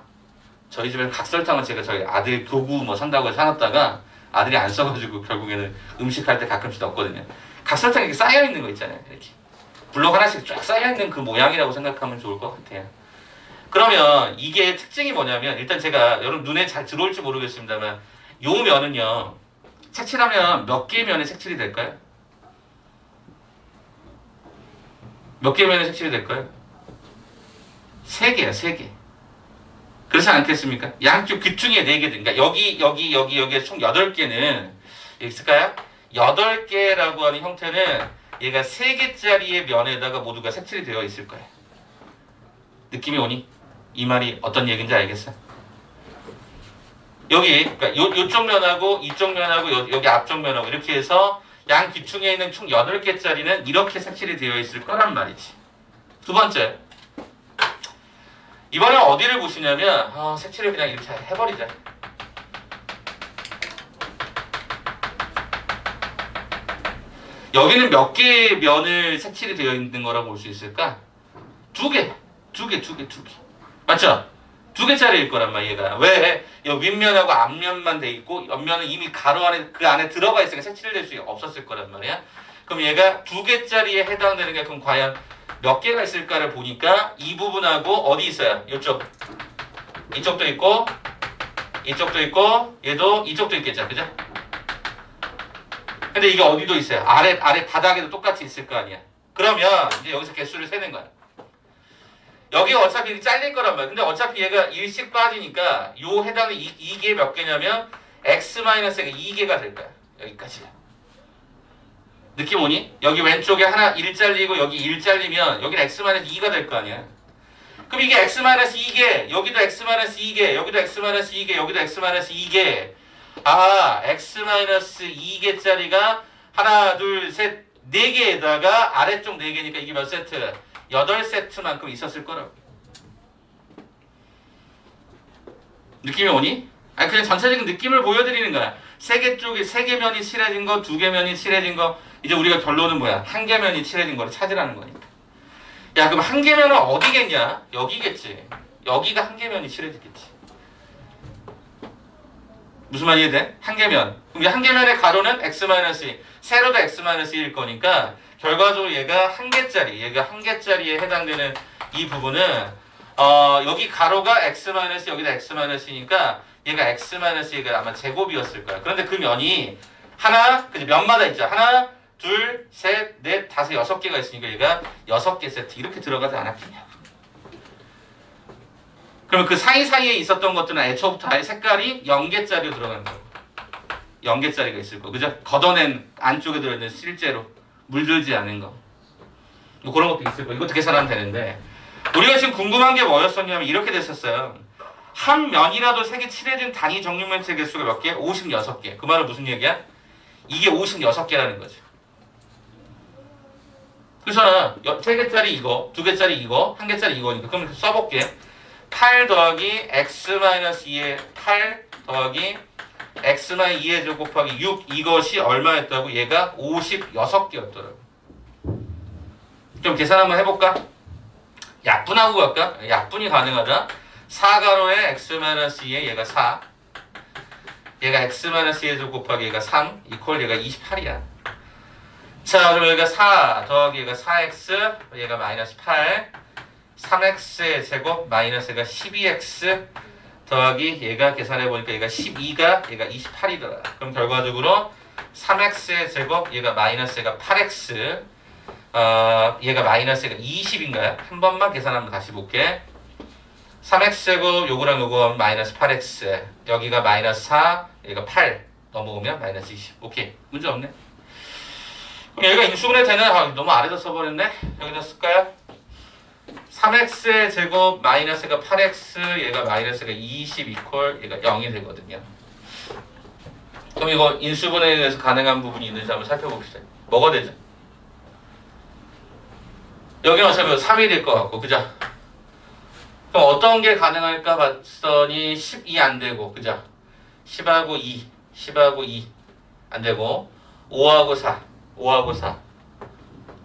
저희 집에는 각설탕은 제가 저희 아들 교구 뭐 산다고 해서 사놨다가 아들이 안 써가지고 결국에는 음식할 때 가끔씩 넣거든요. 각설탕이 이렇게 쌓여있는 거 있잖아요. 이렇게 블록 하나씩 쫙 쌓여있는 그 모양이라고 생각하면 좋을 것 같아요. 그러면 이게 특징이 뭐냐면 일단 제가 여러분 눈에 잘 들어올지 모르겠습니다만 요 면은요 색칠하면 몇 개의 면에 색칠이 될까요? 몇 개의 면에 색칠이 될까요? 3개야 3개. 그렇지 않겠습니까? 양쪽 귀퉁이에 4개 그러니까 여기에 총 8개는 있을까요? 8개라고 하는 형태는 얘가 3개짜리의 면에다가 모두가 색칠이 되어 있을 거예요. 느낌이 오니? 이 말이 어떤 얘기인지 알겠어? 여기 그러니까 요쪽 면하고 이쪽 면하고 여기 앞쪽 면하고 이렇게 해서 양 귀퉁이에 있는 총 8개짜리는 이렇게 색칠이 되어 있을 거란 말이지. 두 번째 이번에 어디를 보시냐면 색칠을 그냥 이렇게 해버리자. 여기는 몇 개의 면을 색칠이 되어 있는 거라고 볼 수 있을까? 2개. 맞죠? 2개짜리일 거란 말이야, 얘가. 왜? 여기 윗면하고 앞면만 돼 있고, 옆면은 이미 가로 안에, 그 안에 들어가 있으니까 색칠이 될 수 없었을 거란 말이야. 그럼 얘가 2개짜리에 해당되는 게 그럼 과연 몇 개가 있을까를 보니까 이 부분하고 어디 있어요? 이쪽. 이쪽도 있고, 이쪽도 있고, 얘도 이쪽도 있겠죠, 그죠? 근데 이게 어디도 있어요? 아래 바닥에도 똑같이 있을 거 아니야. 그러면 이제 여기서 개수를 세는 거야. 여기 어차피 이렇게 잘릴 거란 말이야. 근데 어차피 얘가 일씩 빠지니까 요 해당이 이게 몇 개냐면 x-가 2개가 될 거야. 여기까지. 느낌 오니? 여기 왼쪽에 하나 1 잘리고 여기 1 잘리면 여기는 x-2가 될 거 아니야. 그럼 이게 x-2개, 여기도 x-2개, 여기도 x-2개, 여기도 x-2개. x-2개짜리가 하나, 둘, 셋, 4개에다가 아래쪽 4개니까 이게 몇 세트? 8세트만큼 있었을 거라고. 느낌이 오니? 그냥 전체적인 느낌을 보여드리는 거야. 3개 쪽에 3개 면이 칠해진 거, 2개 면이 칠해진 거. 이제 우리가 결론은 뭐야? 1개 면이 칠해진 거를 찾으라는 거니까. 야, 그럼 1개 면은 어디겠냐? 여기겠지. 여기가 1개 면이 칠해지겠지. 무슨 말이 이해돼? 1개 면. 그럼 이 1개 면의 가로는 x-2. 세로도 x-2일 거니까 결과적으로 얘가 1개짜리에 해당되는 이 부분은 여기 가로가 x- 여기다 x-이니까 얘가 x-얘가 아마 제곱이었을 거야. 그런데 그 면이 면마다 있죠. 하나, 둘, 셋, 넷, 다섯, 6개가 있으니까 얘가 6개 세트 이렇게 들어가지 않았겠냐. 그러면 그 사이사이에 있었던 것들은 애초부터 아예 색깔이 0개짜리로 들어가는 거예요. 0개짜리가 있을 거. 그죠? 걷어낸 안쪽에 들어있는 실제로 물들지 않은 거. 뭐 그런 것도 있을 거. 이것도 계산하면 되는데 우리가 지금 궁금한 게 뭐였었냐면 이렇게 됐었어요. 한 면이라도 색이 칠해진 단위 정육면체 개수가 몇 개? 56개. 그 말은 무슨 얘기야? 이게 56개라는 거죠. 그래서 3개짜리 이거, 2개짜리 이거, 1개짜리 이거니까 그럼 써볼게. 8 더하기 x-2의 8 더하기 x-2의 제곱 곱하기 6 이것이 얼마였다고? 얘가 56개였더라고. 좀 계산 한번 해볼까? 약분하고 갈까? 약분이 가능하다. 4가로에 x-2에 얘가 4 얘가 x-2의 제곱 곱하기 얘가 3 이퀄 얘가 28이야. 자 그럼 여기가 4 더하기 얘가 4x 얘가 마이너스 8 3x의 제곱 마이너스 얘가 12x 더하기 얘가 계산해보니까 얘가 12가 얘가 28이더라. 그럼 결과적으로 3x의 제곱 얘가 마이너스 얘가 8x 얘가 마이너스 얘가 20인가요? 한 번만 계산 한번 다시 볼게. 3x제곱 요거랑 요거 마이너스 8x 여기가 마이너스 4 얘가 8 넘어오면 마이너스 20. 오케이 문제 없네. 그럼 여기가 인수분해 되는 너무 아래다 써버렸네. 여기다 쓸까요? 3x의 제곱 마이너스가 8x 얘가 마이너스가 20 이퀄 얘가 0이 되거든요. 그럼 이거 인수분해에 대해서 가능한 부분이 있는지 한번 살펴봅시다. 뭐가 되죠? 여기는 어차피 3이 될 것 같고 그죠? 그럼 어떤 게 가능할까 봤더니 12 안 되고 그죠? 10하고 2 10하고 2 안 되고 5하고 4 5하고 4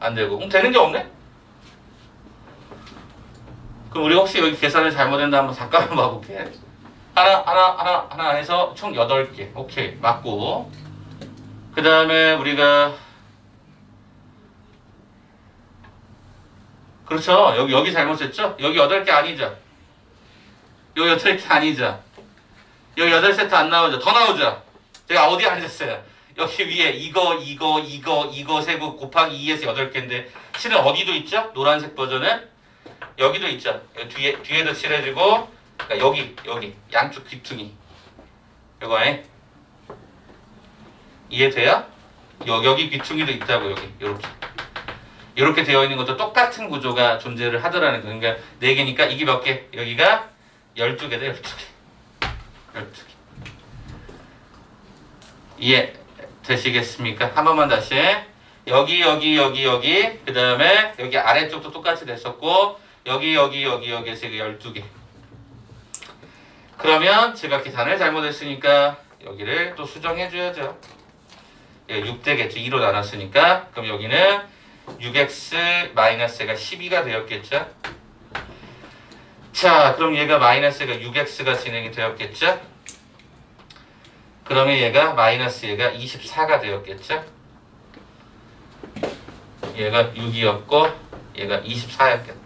안 되고 그럼 되는 게 없네? 그럼 우리가 혹시 여기 계산을 잘못했나 한번 잠깐만 봐볼게. 하나 해서 총 8개. 오케이 맞고 그 다음에 우리가 그렇죠. 여기 잘못했죠? 여기 8개 아니죠? 여기 8개 아니죠? 여기 8세트 안 나오죠? 더 나오죠? 제가 어디 앉았어요? 여기 위에 이거 세고 곱하기 2에서 8개인데 실은 어디도 있죠? 노란색 버전은 여기도 있죠? 뒤에도 칠해주고 그러니까 여기 양쪽 귀퉁이 이거에 이해돼요? 여기 귀퉁이도 있다고 여기 이렇게 되어 있는 것도 똑같은 구조가 존재를 하더라는 거. 그러니까 4개니까 이게 몇 개? 여기가 12개다 12개. 이해 되시겠습니까? 한 번만 다시. 여기 그 다음에 여기 아래쪽도 똑같이 됐었고 여기에서 12개. 그러면 제가 계산을 잘못했으니까 여기를 또 수정해줘야죠. 6 되겠죠. 2로 나눴으니까. 그럼 여기는 6x 마이너스가 12가 되었겠죠. 자 그럼 얘가 마이너스가 6x가 진행이 되었겠죠. 그러면 얘가 마이너스 얘가 24가 되었겠죠. 얘가 6이었고 얘가 24였겠다.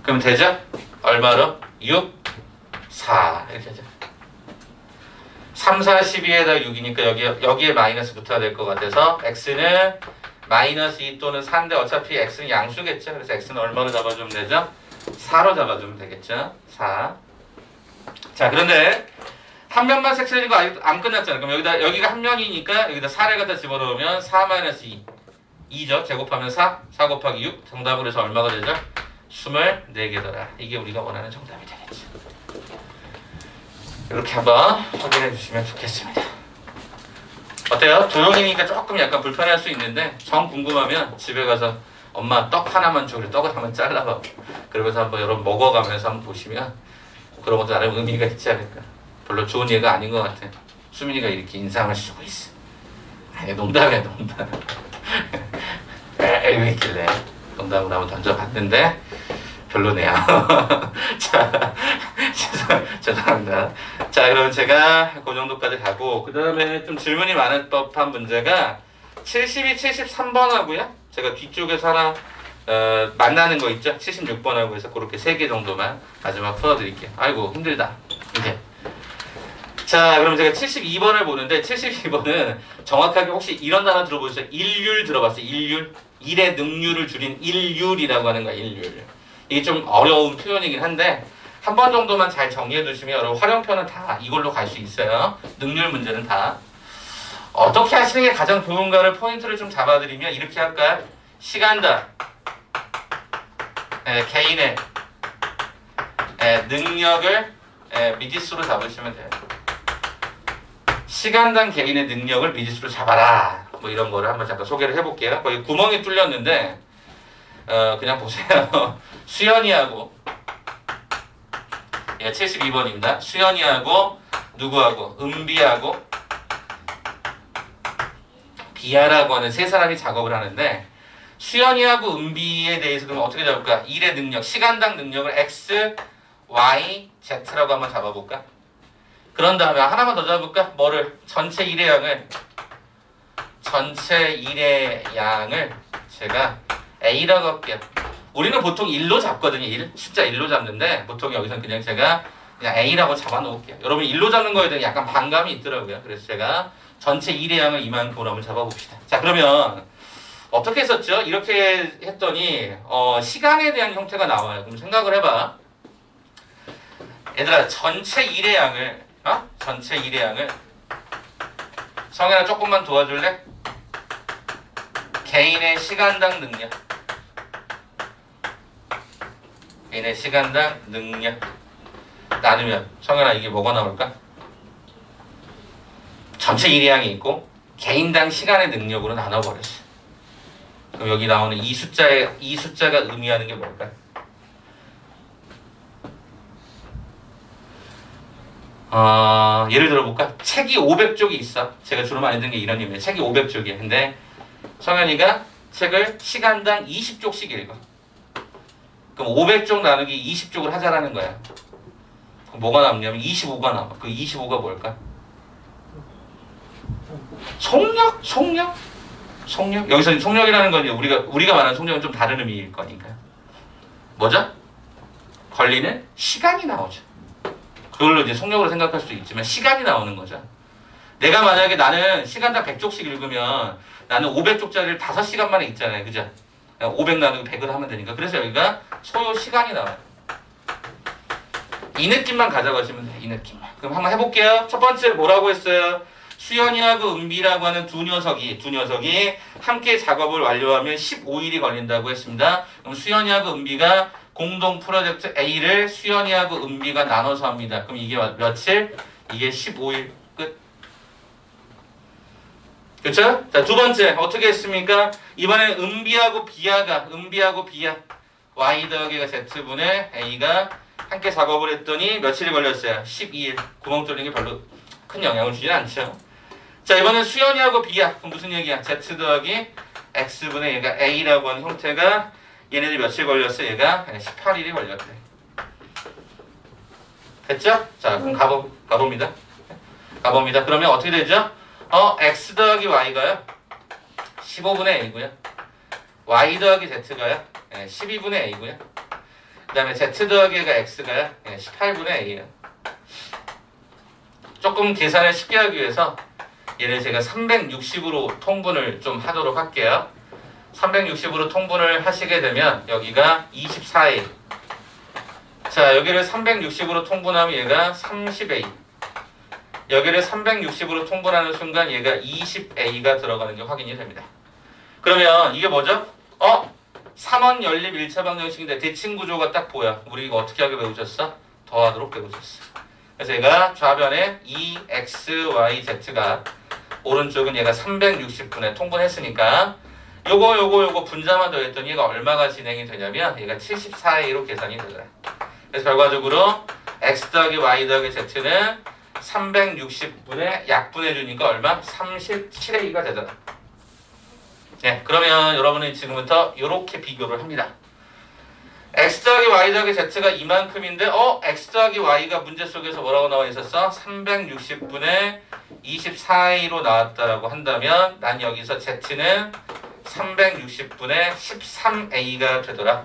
그럼 되죠? 얼마로? 6, 4 이렇게 하죠. 3, 4, 12에다 6이니까 여기에 마이너스 붙어야 될 것 같아서 x는 마이너스 2 또는 4인데 어차피 x는 양수겠죠. 그래서 x는 얼마로 잡아주면 되죠? 4로 잡아주면 되겠죠. 4. 자 그런데 한 면만 색칠해지고 안 끝났잖아요. 그럼 여기가 한 면이니까 여기다 4를 갖다 집어넣으면 4 마이너스 2 2죠. 제곱하면 4 곱하기 6 정답으로 해서 얼마가 되죠? 24개더라. 이게 우리가 원하는 정답이 되겠죠. 이렇게 한번 확인해 주시면 좋겠습니다. 어때요? 조용히니까 조금 약간 불편할 수 있는데 정 궁금하면 집에 가서 엄마 떡 하나만 줘. 떡을 한번 잘라봐. 그러면서 한번 여러분 먹어가면서 한번 보시면 그런 것도 나름 의미가 있지 않을까. 별로 좋은 예가 아닌 것 같아. 수민이가 이렇게 인상을 쓰고 있어. 아니 농담이야 농담. 왜 있길래 농담을 한번 던져봤는데 별로네요. 자, 죄송합니다. 자, 그럼 제가 그 정도까지 가고 그 다음에 좀 질문이 많을 법한 문제가 72, 73번하고요. 제가 뒤쪽에서 하나 만나는 거 있죠? 76번하고 해서 그렇게 3개 정도만 마지막 풀어드릴게요. 아이고 힘들다. 이제 자, 그럼 제가 72번을 보는데 72번은 정확하게 혹시 이런 단어 들어보셨어요? 일률 들어봤어요? 일률? 일의 능률을 줄인 일률이라고 하는 거야. 일률. 이게 좀 어려운 표현이긴 한데 한 번 정도만 잘 정리해 두시면 여러분 활용표는 다 이걸로 갈 수 있어요. 능률 문제는 다. 어떻게 하시는 게 가장 좋은가를 포인트를 좀 잡아드리면 이렇게 할까요? 시간당 개인의 능력을 미지수로 잡으시면 돼요. 시간당 개인의 능력을 미지수로 잡아라. 뭐 이런 거를 한번 잠깐 소개를 해볼게요. 거기 구멍이 뚫렸는데 그냥 보세요. 수연이하고 72번입니다. 수연이하고 누구하고 은비하고 비아라고 하는 세 사람이 작업을 하는데 수연이하고 은비에 대해서 그럼 어떻게 잡을까? 일의 능력, 시간당 능력을 x, y, z라고 한번 잡아볼까? 그런 다음에 하나만 더 잡을까? 뭐를? 전체 일의 양을 제가 a라고 할게요. 우리는 보통 1로 잡거든요. 1. 숫자 1로 잡는데 보통 여기서 그냥 제가 그냥 a라고 잡아놓을게요. 여러분 1로 잡는 거에 대한 약간 반감이 있더라고요. 그래서 제가 전체 일의 양을 이만큼으로 한번 잡아봅시다. 자, 그러면 어떻게 했었죠? 이렇게 했더니 시간에 대한 형태가 나와요. 그럼 생각을 해봐. 얘들아, 전체 일의 양을 성현아 조금만 도와줄래? 개인의 시간당 능력 나누면 성현아 이게 뭐가 나올까? 전체 일의 양이 있고 개인당 시간의 능력으로 나눠버렸어. 그럼 여기 나오는 이 숫자가 의미하는 게 뭘까요? 예를 들어볼까? 책이 500쪽이 있어. 제가 주로 많이 듣는 게 이런 의미예요. 책이 500쪽이야. 근데 성현이가 책을 시간당 20쪽씩 읽어. 그럼 500쪽 나누기 20쪽을 하자라는 거야. 그럼 뭐가 남냐면 25가 남아. 그 25가 뭘까? 속력? 여기서 속력이라는 건 우리가 말하는 속력은 좀 다른 의미일 거니까. 뭐죠? 걸리는 시간이 나오죠. 그걸로 이제 속력으로 생각할 수도 있지만 시간이 나오는 거죠. 내가 만약에 나는 시간당 100쪽씩 읽으면 나는 500쪽짜리를 5시간 만에 읽잖아요. 그죠? 500 나누기 100을 하면 되니까. 그래서 여기가 소요 시간이 나와요. 이 느낌만 가져가시면 돼요. 이 느낌만. 그럼 한번 해볼게요. 첫 번째 뭐라고 했어요? 수연이하고 은비라고 하는 두 녀석이 함께 작업을 완료하면 15일이 걸린다고 했습니다. 그럼 수연이하고 은비가 공동 프로젝트 A를 수연이하고 은비가 나눠서 합니다. 그럼 이게 며칠? 이게 15일 끝. 그렇죠? 자, 두 번째 어떻게 했습니까? 이번에 은비하고 비아 Y 더하기가 Z분의 A가 함께 작업을 했더니 며칠이 걸렸어요? 12일. 구멍 뚫린 게 별로 큰 영향을 주진 않죠. 자, 이번엔 수연이하고 B야. 그럼 무슨 얘기야? Z 더하기 X분의 얘가 A라고 하는 형태가 얘네들이 며칠 걸렸어? 얘가 18일이 걸렸대. 됐죠? 자, 그럼 가봅니다. 그러면 어떻게 되죠? X 더하기 Y가요? 15분의 A고요. Y 더하기 Z가요? 12분의 A고요. 그 다음에 Z 더하기 X가요? 18분의 A예요. 조금 계산을 쉽게 하기 위해서 얘를 제가 360으로 통분을 좀 하도록 할게요. 360으로 통분을 하시게 되면 여기가 24A. 자, 여기를 360으로 통분하면 얘가 30A. 여기를 360으로 통분하는 순간 얘가 20A가 들어가는 게 확인이 됩니다. 그러면 이게 뭐죠? 3원 연립 1차 방정식인데 대칭 구조가 딱 보여. 우리 이거 어떻게 하게 배우셨어? 더하도록 배우셨어. 그래서 얘가 좌변에 2XYZ가 오른쪽은 얘가 360분에 통분했으니까 요거 분자만 더했더니 얘가 얼마가 진행이 되냐면 얘가 74A로 계산이 되더라. 그래서 결과적으로 X 더하기 Y 더하기 Z는 360분에 약분해주니까 얼마? 37A가 되더라. 네, 그러면 여러분은 지금부터 이렇게 비교를 합니다. X 더하기 Y 더하기 Z가 이만큼인데 X 더하기 Y가 문제 속에서 뭐라고 나와 있었어? 360분의 24A로 나왔다라고 한다면 난 여기서 Z는 360분의 13A가 되더라.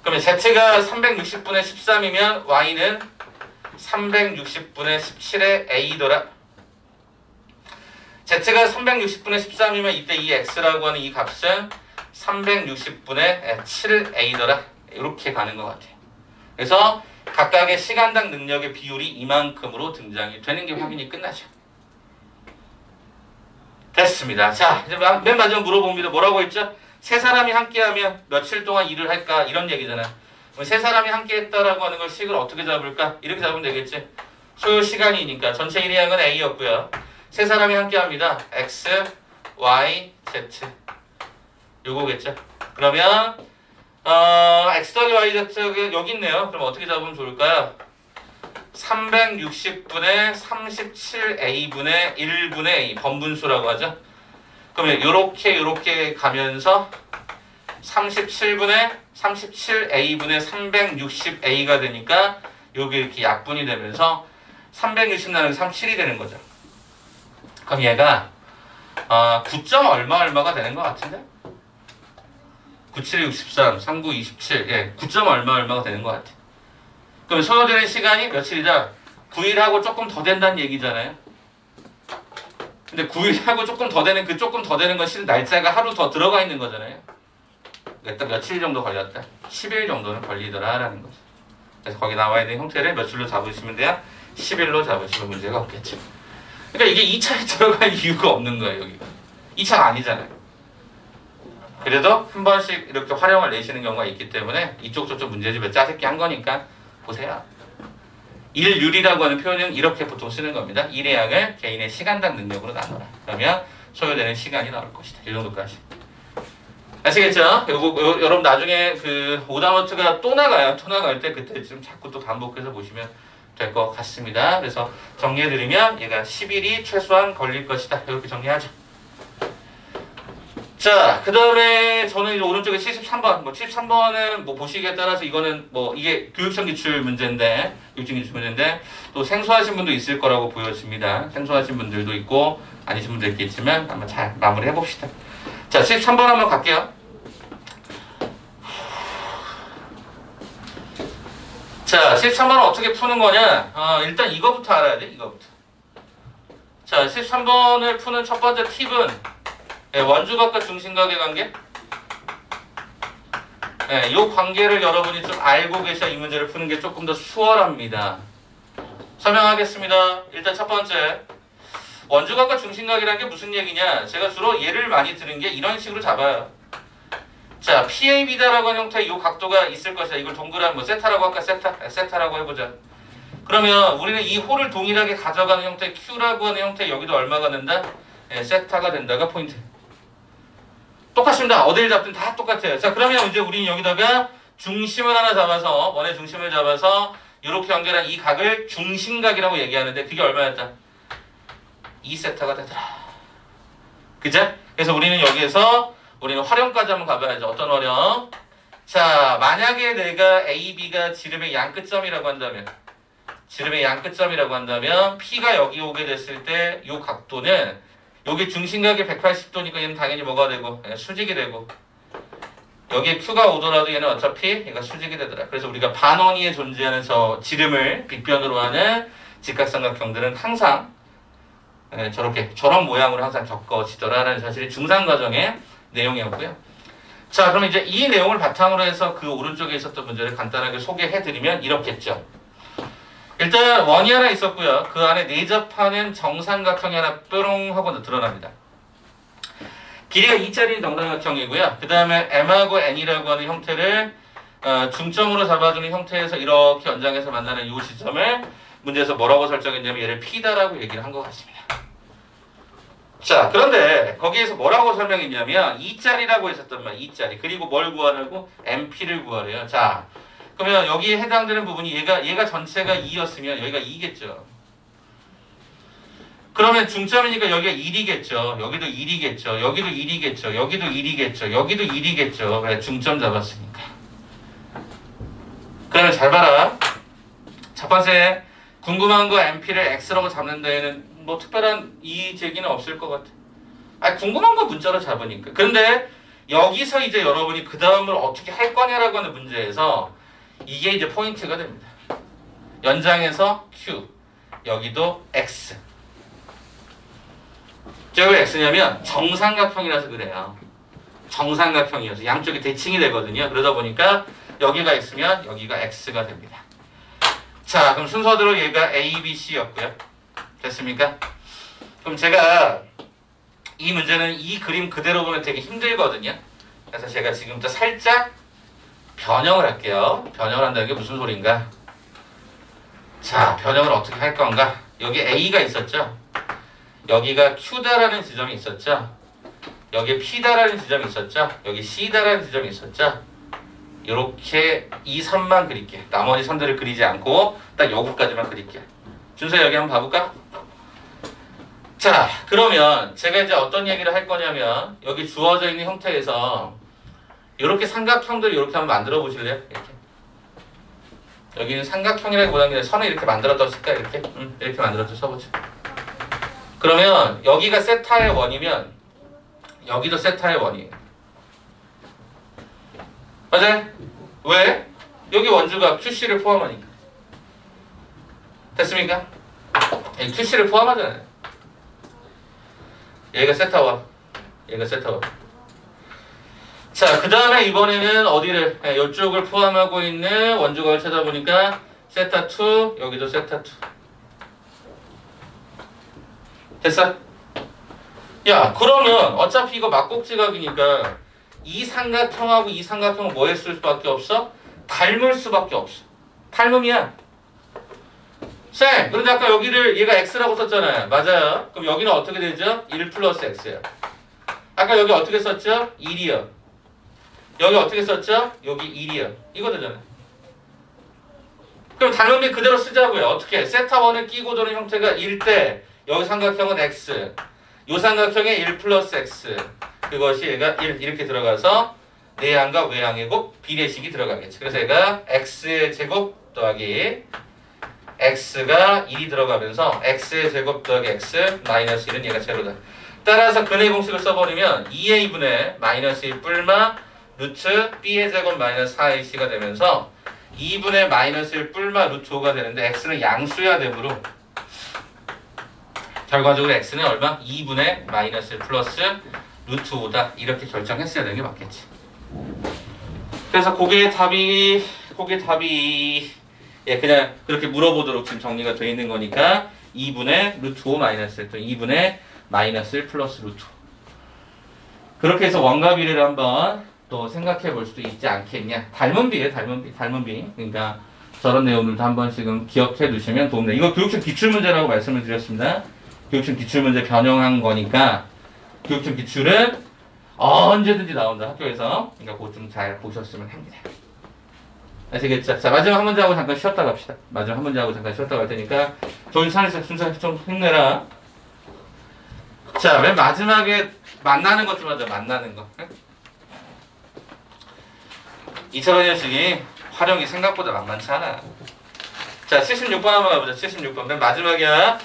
그러면 Z가 360분의 13이면 Y는 360분의 17의 A더라. Z가 360분의 13이면 이때 이 X라고 하는 이 값은 360분의 7A더라. 이렇게 가는 것 같아요. 그래서 각각의 시간당 능력의 비율이 이만큼으로 등장이 되는 게 확인이 끝나죠. 됐습니다. 자, 이제 맨 마지막 물어봅니다. 뭐라고 했죠? 세 사람이 함께하면 며칠 동안 일을 할까? 이런 얘기잖아요. 그럼 세 사람이 함께했다라고 하는 걸 식을 어떻게 잡을까? 이렇게 잡으면 되겠지. 소요 시간이니까 전체 일의 양은 A였고요. 세 사람이 함께합니다. X, Y, Z. 요거겠죠. 그러면 X 더하기 Y, Z 여기 있네요. 그럼 어떻게 잡으면 좋을까요? 360분의 37A분의 1분의 A 번분수라고 하죠. 그러면 요렇게 가면서 37A분의 360A가 되니까 요게 이렇게 약분이 되면서 360 나누기 37이 되는 거죠. 그럼 얘가 9점 얼마가 되는 것 같은데? 97, 63, 39, 27 예, 9점 얼마가 되는 것 같아. 그럼 소요되는 시간이 며칠이다? 9일하고 조금 더 된다는 얘기잖아요. 근데 9일하고 조금 더 되는 그 조금 더 되는 것이 날짜가 하루 더 들어가 있는 거잖아요. 그러니까 며칠 정도 걸렸다. 10일 정도는 걸리더라라는 거죠. 그래서 거기 나와 있는 형태를 며칠로 잡으시면 돼야 10일로 잡으시면 문제가 없겠죠. 그러니까 이게 2차에 들어갈 이유가 없는 거예요. 여기가 2차가 아니잖아요. 그래도 한 번씩 이렇게 활용을 내시는 경우가 있기 때문에 이쪽 저쪽 문제집에 짜집기 한 거니까 보세요. 일률이라고 하는 표현은 이렇게 보통 쓰는 겁니다. 일의 양을 개인의 시간당 능력으로 나눠라. 그러면 소요되는 시간이 나올 것이다. 이 정도까지. 아시겠죠? 여러분 나중에 그 오답노트가 또 나가요. 또 나갈 때 그때쯤 자꾸 또 반복해서 보시면 될 것 같습니다. 그래서 정리해드리면 얘가 10일이 최소한 걸릴 것이다. 이렇게 정리하죠. 자, 그 다음에 저는 이제 오른쪽에 73번. 73번은 뭐 보시기에 따라서 이거는 뭐 이게 교육청 기출 문제인데, 또 생소하신 분도 있을 거라고 보여집니다. 생소하신 분들도 있고, 아니신 분도 있겠지만, 한번 잘 마무리 해봅시다. 자, 73번 한번 갈게요. 자, 13번은 어떻게 푸는 거냐? 일단 이거부터 알아야 돼, 이거부터. 자, 13번을 푸는 첫 번째 팁은 원주각과 중심각의 관계. 이 관계를 여러분이 좀 알고 계셔야 이 문제를 푸는 게 조금 더 수월합니다. 설명하겠습니다. 일단 첫 번째. 원주각과 중심각이라는 게 무슨 얘기냐? 제가 주로 예를 많이 들은 게 이런 식으로 잡아요. 자, PAB다라고 하는 형태의 이 각도가 있을 것이다. 이걸 동그란 뭐 세타라고 할까? 세타라고 해보자. 그러면 우리는 이 홀을 동일하게 가져가는 형태 Q라고 하는 형태 여기도 얼마가 된다? 세타가 된다가 포인트. 똑같습니다. 어디를 잡든 다 똑같아요. 자, 그러면 이제 우리는 여기다가 중심을 하나 잡아서 원의 중심을 잡아서 이렇게 연결한 이 각을 중심각이라고 얘기하는데 그게 얼마였다? 2세타가 되더라. 그죠? 그래서 우리는 여기에서 우리는 활용까지 한번 가봐야죠. 어떤 활용? 자, 만약에 내가 A, B가 지름의 양끝점이라고 한다면 P가 여기 오게 됐을 때 이 각도는 여기 중심각이 180도니까 얘는 당연히 뭐가 되고 수직이 되고 여기에 Q가 오더라도 얘는 어차피 얘가 수직이 되더라. 그래서 우리가 반원위에 존재하는 저 지름을 빗변으로 하는 직각삼각형들은 항상 저런 모양으로 항상 겪어지더라라는 사실이 중상과정의 내용이었고요. 자, 그럼 이제 이 내용을 바탕으로 해서 그 오른쪽에 있었던 문제를 간단하게 소개해드리면 이렇겠죠. 일단 원이 하나 있었고요. 그 안에 내접하는 정삼각형이 하나 뾰롱 하고 드러납니다. 길이가 2짜리인 정삼각형이고요. 그 다음에 M하고 N이라고 하는 형태를 중점으로 잡아주는 형태에서 이렇게 연장해서 만나는 이 지점을 문제에서 뭐라고 설정했냐면 얘를 P다라고 얘기를 한 것 같습니다. 자, 그런데 거기에서 뭐라고 설명했냐면 2짜리라고 했었단 말이에요. 2짜리. 그리고 뭘 구하라고? MP를 구하래요. 자, 그러면 여기에 해당되는 부분이 얘가 전체가 2였으면 여기가 2겠죠. 그러면 중점이니까 여기가 1이겠죠. 여기도 1이겠죠. 여기도 1이겠죠. 여기도 1이겠죠. 여기도 1이겠죠. 왜? 중점 잡았으니까. 그러면 잘 봐라. 첫 번째 궁금한 거 MP를 X라고 잡는 데에는 뭐 특별한 이의 제기는 없을 것 같아. 궁금한 거 문자로 잡으니까. 그런데 여기서 이제 여러분이 그 다음을 어떻게 할 거냐라고 하는 문제에서 이게 이제 포인트가 됩니다. 연장해서 Q, 여기도 X. 저 왜 X냐면 정삼각형이라서 그래요. 정삼각형이어서 양쪽이 대칭이 되거든요. 그러다 보니까 여기가 x면 여기가 x가 됩니다. 자, 그럼 순서대로 얘가 A, B, C였고요. 됐습니까? 그럼 제가 이 문제는 이 그림 그대로 보면 되게 힘들거든요. 그래서 제가 지금부터 살짝 변형을 할게요. 변형을 한다는 게 무슨 소린가? 자, 변형을 어떻게 할 건가? 여기 A가 있었죠? 여기가 Q다라는 지점이 있었죠? 여기 P다라는 지점이 있었죠? 여기 C다라는 지점이 있었죠? 이렇게 이 선만 그릴게요. 나머지 선들을 그리지 않고 딱 여기까지만 그릴게요. 준서 여기 한번 봐볼까? 자, 그러면 제가 이제 어떤 얘기를 할 거냐면 여기 주어져 있는 형태에서 이렇게 삼각형들 이렇게 한번 만들어 보실래요? 이렇게. 여기는 삼각형이라기보다는 그냥 선을 이렇게 만들었다 칠까? 이렇게? 이렇게 만들어서 써보자. 그러면 여기가 세타의 원이면 여기도 세타의 원이에요. 맞아요? 왜? 여기 원주가 QC를 포함하니까. 됐습니까? QC를 포함하잖아요. 얘가 세타원, 얘가 세타원. 자, 그 다음에 이번에는 어디를? 이쪽을 포함하고 있는 원주각을 찾아보니까 세타2, 여기도 세타2. 됐어? 야, 그러면 어차피 이거 막곡지각이니까 이 삼각형하고 이 삼각형은 뭐 했을 수밖에 없어? 닮을 수밖에 없어. 닮음이야. 쌤, 그런데 아까 여기를 얘가 x라고 썼잖아요. 맞아요. 그럼 여기는 어떻게 되죠? 1 플러스 x예요. 아까 여기 어떻게 썼죠? 1이요. 여기 어떻게 썼죠? 여기 1이요. 이거 되잖아요. 그럼 닮음비 그대로 쓰자고요. 어떻게? 세타1을 끼고 도는 형태가 1대 여기 삼각형은 x. 요 삼각형에 1 플러스 x. 그것이 얘가 1 이렇게 들어가서 내항과 외항의 곱 비례식이 들어가겠죠. 그래서 얘가 x의 제곱 더하기 x가 1이 들어가면서 x의 제곱 더하기 x 마이너스 1은 얘가 제로다. 따라서 근의 공식을 써버리면 2a분의 마이너스 1 뿔마 루트 b의 제곱 마이너스 4ac가 되면서 2분의 마이너스 1 뿔마 루트 5가 되는데 x는 양수야 되므로 결과적으로 x는 얼마? 2분의 마이너스 1 플러스 루트 5다. 이렇게 결정했어야 되는 게 맞겠지. 그래서 그게 답이 예, 그냥 그렇게 물어보도록 지금 정리가 되어 있는 거니까 2분의 루트 5 마이너스 1 또 2분의 마이너스 1 플러스 루트 5. 그렇게 해서 원과 비례를 한번 또 생각해 볼 수도 있지 않겠냐. 닮은비예요, 닮은비. 그러니까 저런 내용들도 한 번씩은 기억해 두시면 도움돼요. 이거 교육청 기출문제라고 말씀을 드렸습니다. 교육청 기출문제 변형한 거니까 교육청 기출은 언제든지 나온다, 학교에서. 그러니까 그거 좀 잘 보셨으면 합니다. 아시겠죠? 자, 마지막 한 문제 하고 잠깐 쉬었다 갑시다. 마지막 한 문제 하고 잠깐 쉬었다 갈 테니까 정신 차리세요. 순서 좀 힘내라. 자, 맨 마지막에 만나는 것 좀 하자. 만나는 거. 2차원 형식이 활용이 생각보다 만만치 않아. 자, 76번 한번 가보자. 76번. 맨 마지막이야.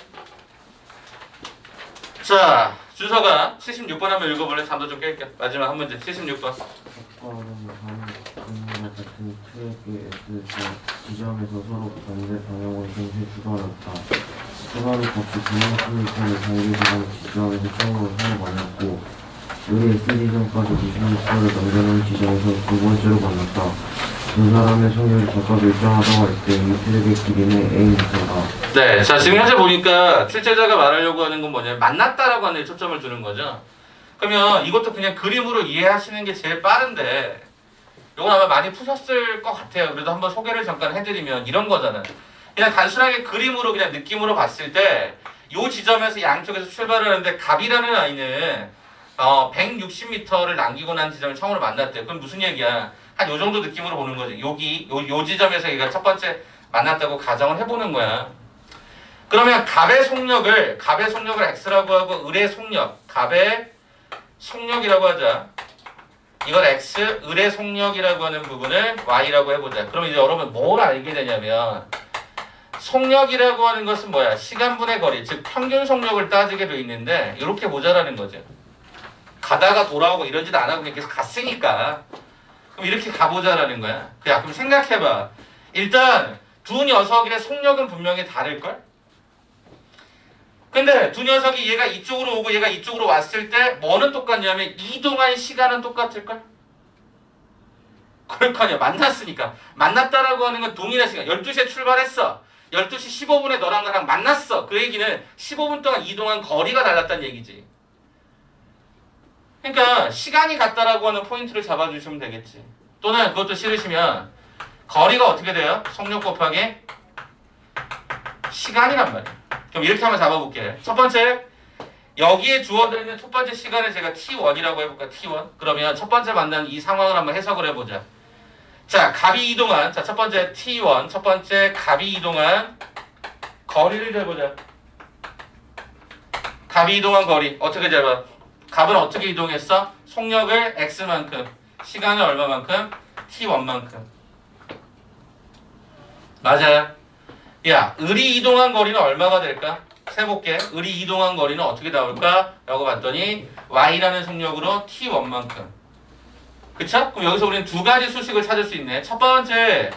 자, 준서가 76번 한번 읽어볼래? 잠도 좀 깰게. 마지막 한 문제. 76번. 같은 트랙의 지점에서 서로 반대 방향으로 동시에 주고받았다. 서로 각기 방향 플레이터를 달리기한 지점에서 처음으로 서로 만났고 여기 S지점까지 20m를 넘겨놓은 지점에서 두 번째로 만났다. 두 사람의 성격이 각각 일정하다고 할 때 이 트랙의 길이는 A미터다. 네, 자 지금 현재 보니까 출제자가 말하려고 하는 건 뭐냐면 만났다라고 하는 데 초점을 두는 거죠. 그러면 이것도 그냥 그림으로 이해하시는 게 제일 빠른데 이건 아마 많이 푸셨을 것 같아요. 그래도 한번 소개를 잠깐 해드리면 이런 거잖아요. 그냥 단순하게 그림으로 그냥 느낌으로 봤을 때 이 지점에서 양쪽에서 출발을 하는데 갑이라는 아이는 160m를 남기고 난 지점을 처음으로 만났대요. 그럼 무슨 얘기야? 한 요 정도 느낌으로 보는 거지. 여기 요 지점에서 얘가 첫 번째 만났다고 가정을 해보는 거야. 그러면 갑의 속력을 x라고 하고 을의 속력, 갑의 속력이라고 하자. 이걸 x, 을의 속력이라고 하는 부분을 y라고 해보자. 그럼 이제 여러분 뭘 알게 되냐면 속력이라고 하는 것은 뭐야? 시간분의 거리, 즉 평균 속력을 따지게 돼 있는데 이렇게 보자라는 거죠. 가다가 돌아오고 이러지도 안 하고 그냥 계속 갔으니까 그럼 이렇게 가보자라는 거야. 그럼 생각해봐. 일단 두 녀석의 속력은 분명히 다를걸? 근데 두 녀석이 얘가 이쪽으로 오고 얘가 이쪽으로 왔을 때 뭐는 똑같냐면 이동한 시간은 똑같을걸? 그럴 거 아니야. 만났으니까. 만났다라고 하는 건 동일한 시간. 12시에 출발했어. 12시 15분에 너랑 나랑 만났어. 그 얘기는 15분 동안 이동한 거리가 달랐다는 얘기지. 그러니까 시간이 같다라고 하는 포인트를 잡아주시면 되겠지. 또는 그것도 싫으시면 거리가 어떻게 돼요? 속력 곱하기 시간이란 말이에요. 그럼 이렇게 한번 잡아볼게요. 첫 번째, 여기에 주어져 있는 첫 번째 시간을 제가 T1이라고 해볼까? T1. 그러면 첫 번째 만난 이 상황을 한번 해석을 해보자. 자, 값이 이동한, 자, 첫 번째 T1, 첫 번째 값이 이동한 거리를 재보자. 값이 이동한 거리, 어떻게 재봐? 값은 어떻게 이동했어? 속력을 X만큼, 시간을 얼마만큼? T1만큼. 맞아요. 야, 을이 이동한 거리는 얼마가 될까? 세볼게. 을이 이동한 거리는 어떻게 나올까? 라고 봤더니 Y라는 속력으로 T1만큼. 그쵸? 그럼 여기서 우리는 두 가지 수식을 찾을 수 있네. 첫 번째,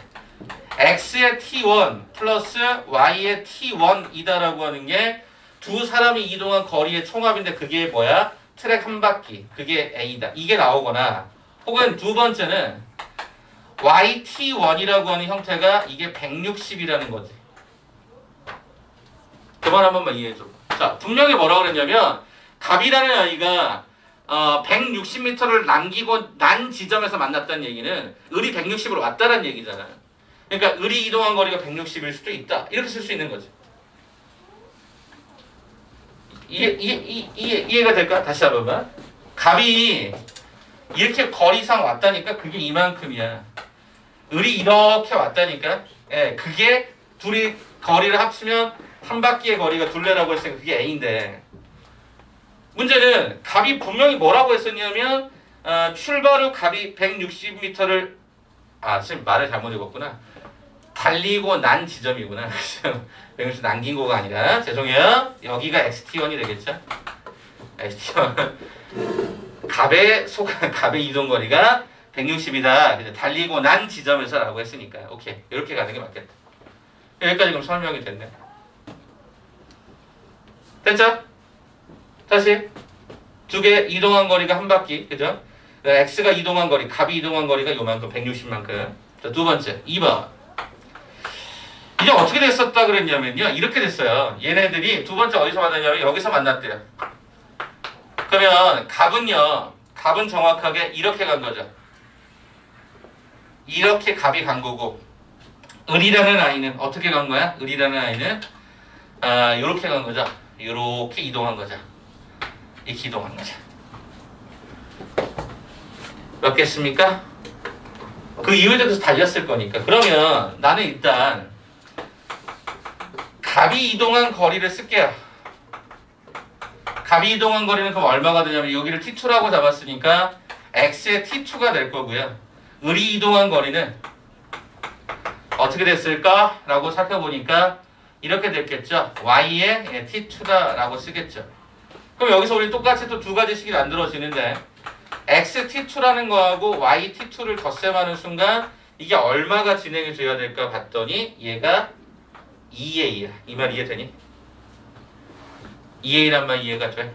X의 T1 플러스 Y의 T1이다라고 하는 게 두 사람이 이동한 거리의 총합인데 그게 뭐야? 트랙 한 바퀴. 그게 A다. 이게 나오거나 혹은 두 번째는 YT1이라고 하는 형태가 이게 160이라는 거지. 그 말 한 번만 이해해줘. 자, 분명히 뭐라고 그랬냐면 갑이라는 아이가 160m를 남기고 난 지점에서 만났다는 얘기는 을이 160으로 왔다는 얘기잖아. 그러니까 을이 이동한 거리가 160일 수도 있다. 이렇게 쓸 수 있는 거지. 이해가 될까? 다시 한번만. 갑이 이렇게 거리상 왔다니까 그게 이만큼이야. 을이 이렇게 왔다니까. 예, 그게 둘이 거리를 합치면 한 바퀴의 거리가 둘레라고 했으니까 그게 A인데 문제는 갑이 분명히 뭐라고 했었냐면 출발 후 갑이 160m를 지금 말을 잘못 읽었구나. 달리고 난 지점이구나. 160 남긴 거가 아니라 죄송해요. 여기가 XT1이 되겠죠. XT1 갑의 이동 거리가 160이다. 달리고 난 지점에서라고 했으니까 오케이. 이렇게 가는 게 맞겠다. 여기까지 그럼 설명이 됐네. 됐죠? 다시 두 개 이동한 거리가 한 바퀴, 그죠? X가 이동한 거리, 갑이 이동한 거리가 요만큼, 160만큼. 자, 두 번째, 2번. 이제 어떻게 됐었다 그랬냐면요, 이렇게 됐어요. 얘네들이 두 번째 어디서 만났냐면 여기서 만났대요. 그러면 갑은 정확하게 이렇게 간 거죠. 이렇게 갑이 간 거고, 을이라는 아이는 어떻게 간 거야? 을이라는 아이는 요렇게 간 거죠. 요렇게 이동한 거죠. 이렇게 이동한 거죠. 몇 개습니까? 그 이유에 대해서 달렸을 거니까. 그러면 나는 일단 갑이 이동한 거리를 쓸게요. 갑이 이동한 거리는 그럼 얼마가 되냐면 여기를 T2라고 잡았으니까 X의 T2가 될 거고요. 을이 이동한 거리는 어떻게 됐을까? 라고 살펴보니까 이렇게 됐겠죠. Y의 T2다라고 쓰겠죠. 그럼 여기서 우리 똑같이 또 두 가지씩이 만들어지는데 XT2라는 거하고 YT2를 덧셈하는 순간 이게 얼마가 진행이 돼야 될까 봤더니 얘가 2A야. 이 말 이해되니? 2A란 말 이해가 돼?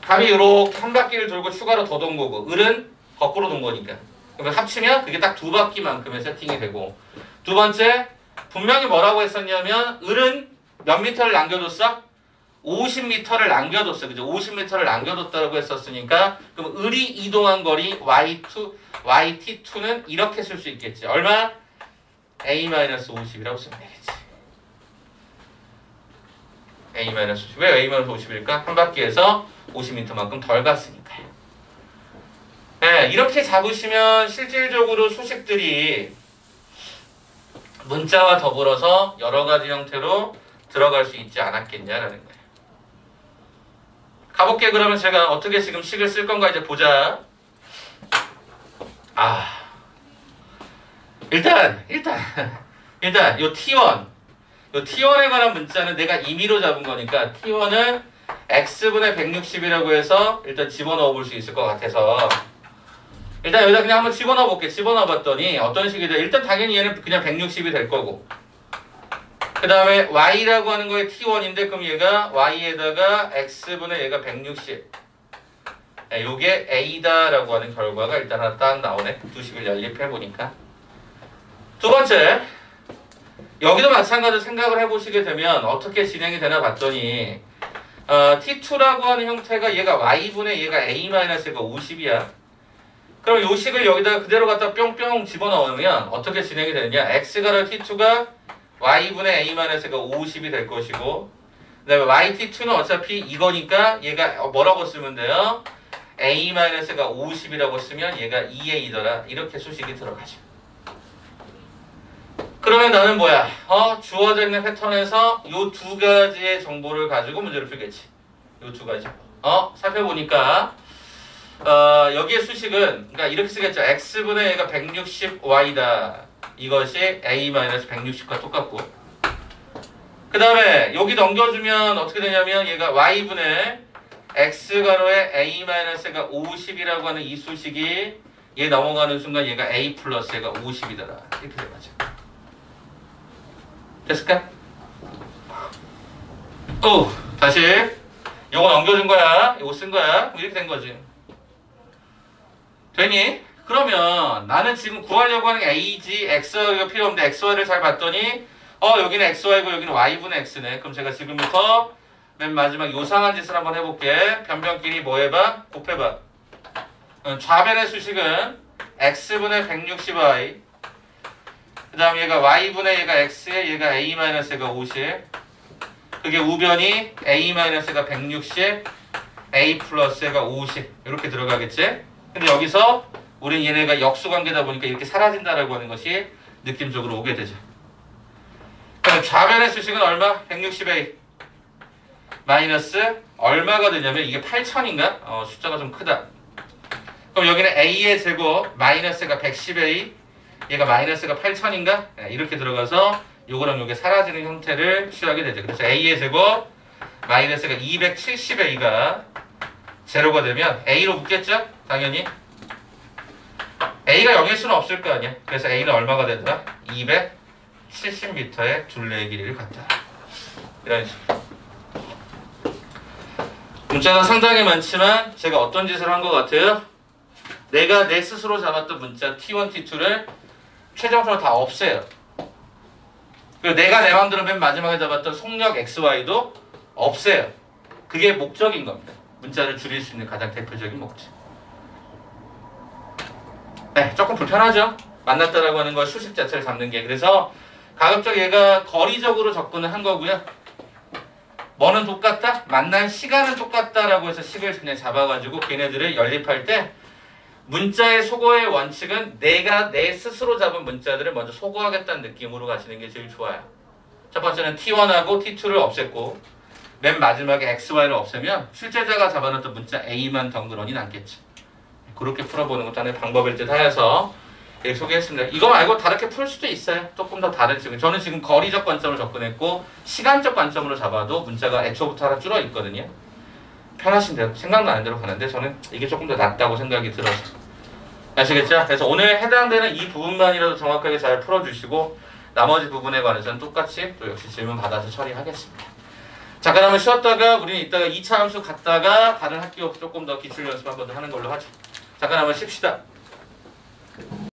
갑이 이렇게 한 바퀴를 돌고 추가로 더 돈 거고 을은 거꾸로 돈 거니까. 그러면 합치면 그게 딱 두 바퀴만큼의 세팅이 되고 두 번째 분명히 뭐라고 했었냐면 을은 몇 미터를 남겨뒀어? 50m를 남겨뒀어. 그죠? 50m를 남겨뒀다고 했었으니까 그럼 을이 이동한 거리 YT2는 이렇게 쓸 수 있겠지. 얼마? A-50이라고 쓰면 되겠지. A-50. 왜 A-50일까? 한 바퀴에서 50m만큼 덜 갔으니까. 네, 이렇게 잡으시면 실질적으로 수식들이 문자와 더불어서 여러 가지 형태로 들어갈 수 있지 않았겠냐라는 거예요. 가볼게. 그러면 제가 어떻게 지금 식을 쓸 건가 이제 보자. 일단 요 T1에 관한 문자는 내가 임의로 잡은 거니까 T1은 X분의 160이라고 해서 일단 집어넣어 볼 수 있을 것 같아서 일단 여기다 그냥 한번 집어넣어 볼게. 집어넣어 봤더니 어떤 식이 돼? 일단 당연히 얘는 그냥 160이 될 거고 그 다음에 y라고 하는 거에 t1인데 그럼 얘가 y에다가 x분의 얘가 160. 요게 a다라고 하는 결과가 일단 하나 딱 나오네. 두 식을 연립해보니까. 두 번째, 여기도 마찬가지로 생각을 해보시게 되면 어떻게 진행이 되나 봤더니 t2라고 하는 형태가 얘가 y분의 얘가 a-가 50이야. 그럼 요 식을 여기다가 그대로 갖다 뿅뿅 집어넣으면 어떻게 진행이 되느냐. x가로 t2가 y분의 a-가 50이 될 것이고 그 다음에 yt2는 어차피 이거니까 얘가 뭐라고 쓰면 돼요? a-가 50이라고 쓰면 얘가 2a더라. 이렇게 수식이 들어가죠. 그러면 나는 뭐야? 주어져 있는 패턴에서 요 두 가지의 정보를 가지고 문제를 풀겠지. 요 두 가지. 살펴보니까 여기에 수식은 그러니까 이렇게 쓰겠죠. x분의 얘가 160y다. 이것이 a-160과 똑같고 그 다음에 여기 넘겨주면 어떻게 되냐면 얘가 y분의 x가로의 a-가 50이라고 하는 이 수식이 얘 넘어가는 순간 얘가 a 플러스 얘가 50이더라. 이렇게 되죠. 됐을까? 다시 요거 넘겨준 거야. 요거 쓴 거야. 이렇게 된 거지. 되니? 그러면 나는 지금 구하려고 하는 게 a지 x가 필요 없는데 xy를 잘 봤더니 여기는 xy고 여기는 y분의 x네. 그럼 제가 지금부터 맨 마지막 요상한 짓을 한번 해볼게. 변변끼리 뭐 해봐? 곱해봐. 좌변의 수식은 x분의 160y 그 다음 얘가 y분의 얘가 x에 얘가 a-가 50 그게 우변이 a-가 160 a 플러스가 50 이렇게 들어가겠지? 근데 여기서 우린 얘네가 역수관계다 보니까 이렇게 사라진다라고 하는 것이 느낌적으로 오게 되죠. 그럼 좌변의 수식은 얼마? 160a 마이너스 얼마가 되냐면 이게 8000인가? 숫자가 좀 크다. 그럼 여기는 a의 제곱 마이너스가 110a 얘가 마이너스가 8000인가? 이렇게 들어가서 요거랑 요게 사라지는 형태를 취하게 되죠. 그래서 a의 제곱 마이너스가 270a가 제로가 되면 a로 묶겠죠? 당연히 a가 0일 수는 없을 거 아니야. 그래서 a는 얼마가 되더라? 270m의 둘레의 길이를 갖다. 이런 식으로 문자가 상당히 많지만 제가 어떤 짓을 한 것 같아요? 내가 내 스스로 잡았던 문자 T1, T2를 최종적으로 다 없애요. 그리고 내가 내 마음대로 맨 마지막에 잡았던 속력 XY도 없애요. 그게 목적인 겁니다. 문자를 줄일 수 있는 가장 대표적인 목적. 네, 조금 불편하죠? 만났다라고 하는 걸 수식 자체를 잡는 게. 그래서 가급적 얘가 거리적으로 접근을 한 거고요. 뭐는 똑같다? 만난 시간은 똑같다라고 해서 식을 그냥 잡아가지고 걔네들을 연립할 때 문자의 소거의 원칙은 내가 내 스스로 잡은 문자들을 먼저 소거하겠다는 느낌으로 가시는 게 제일 좋아요. 첫 번째는 T1하고 T2를 없앴고 맨 마지막에 XY를 없애면 출제자가 잡아놨던 문자 A만 덩그러니 남겠죠. 그렇게 풀어보는 것도 하나의 방법일 듯 하여서 이렇게 소개했습니다. 이거 말고 다르게 풀 수도 있어요. 조금 더 다른 지금 저는 지금 거리적 관점으로 접근했고 시간적 관점으로 잡아도 문자가 애초부터 하나 줄어 있거든요. 편하신 대로 생각나는 대로 가는데 저는 이게 조금 더 낫다고 생각이 들어서 아시겠죠? 그래서 오늘 해당되는 이 부분만이라도 정확하게 잘 풀어주시고 나머지 부분에 관해서는 똑같이 또 역시 질문 받아서 처리하겠습니다. 잠깐 한번 쉬었다가 우리는 이따가 2차 함수 갔다가 다른 학교 조금 더 기출 연습 한번 더 하는 걸로 하죠. 잠깐 한번 쉽시다.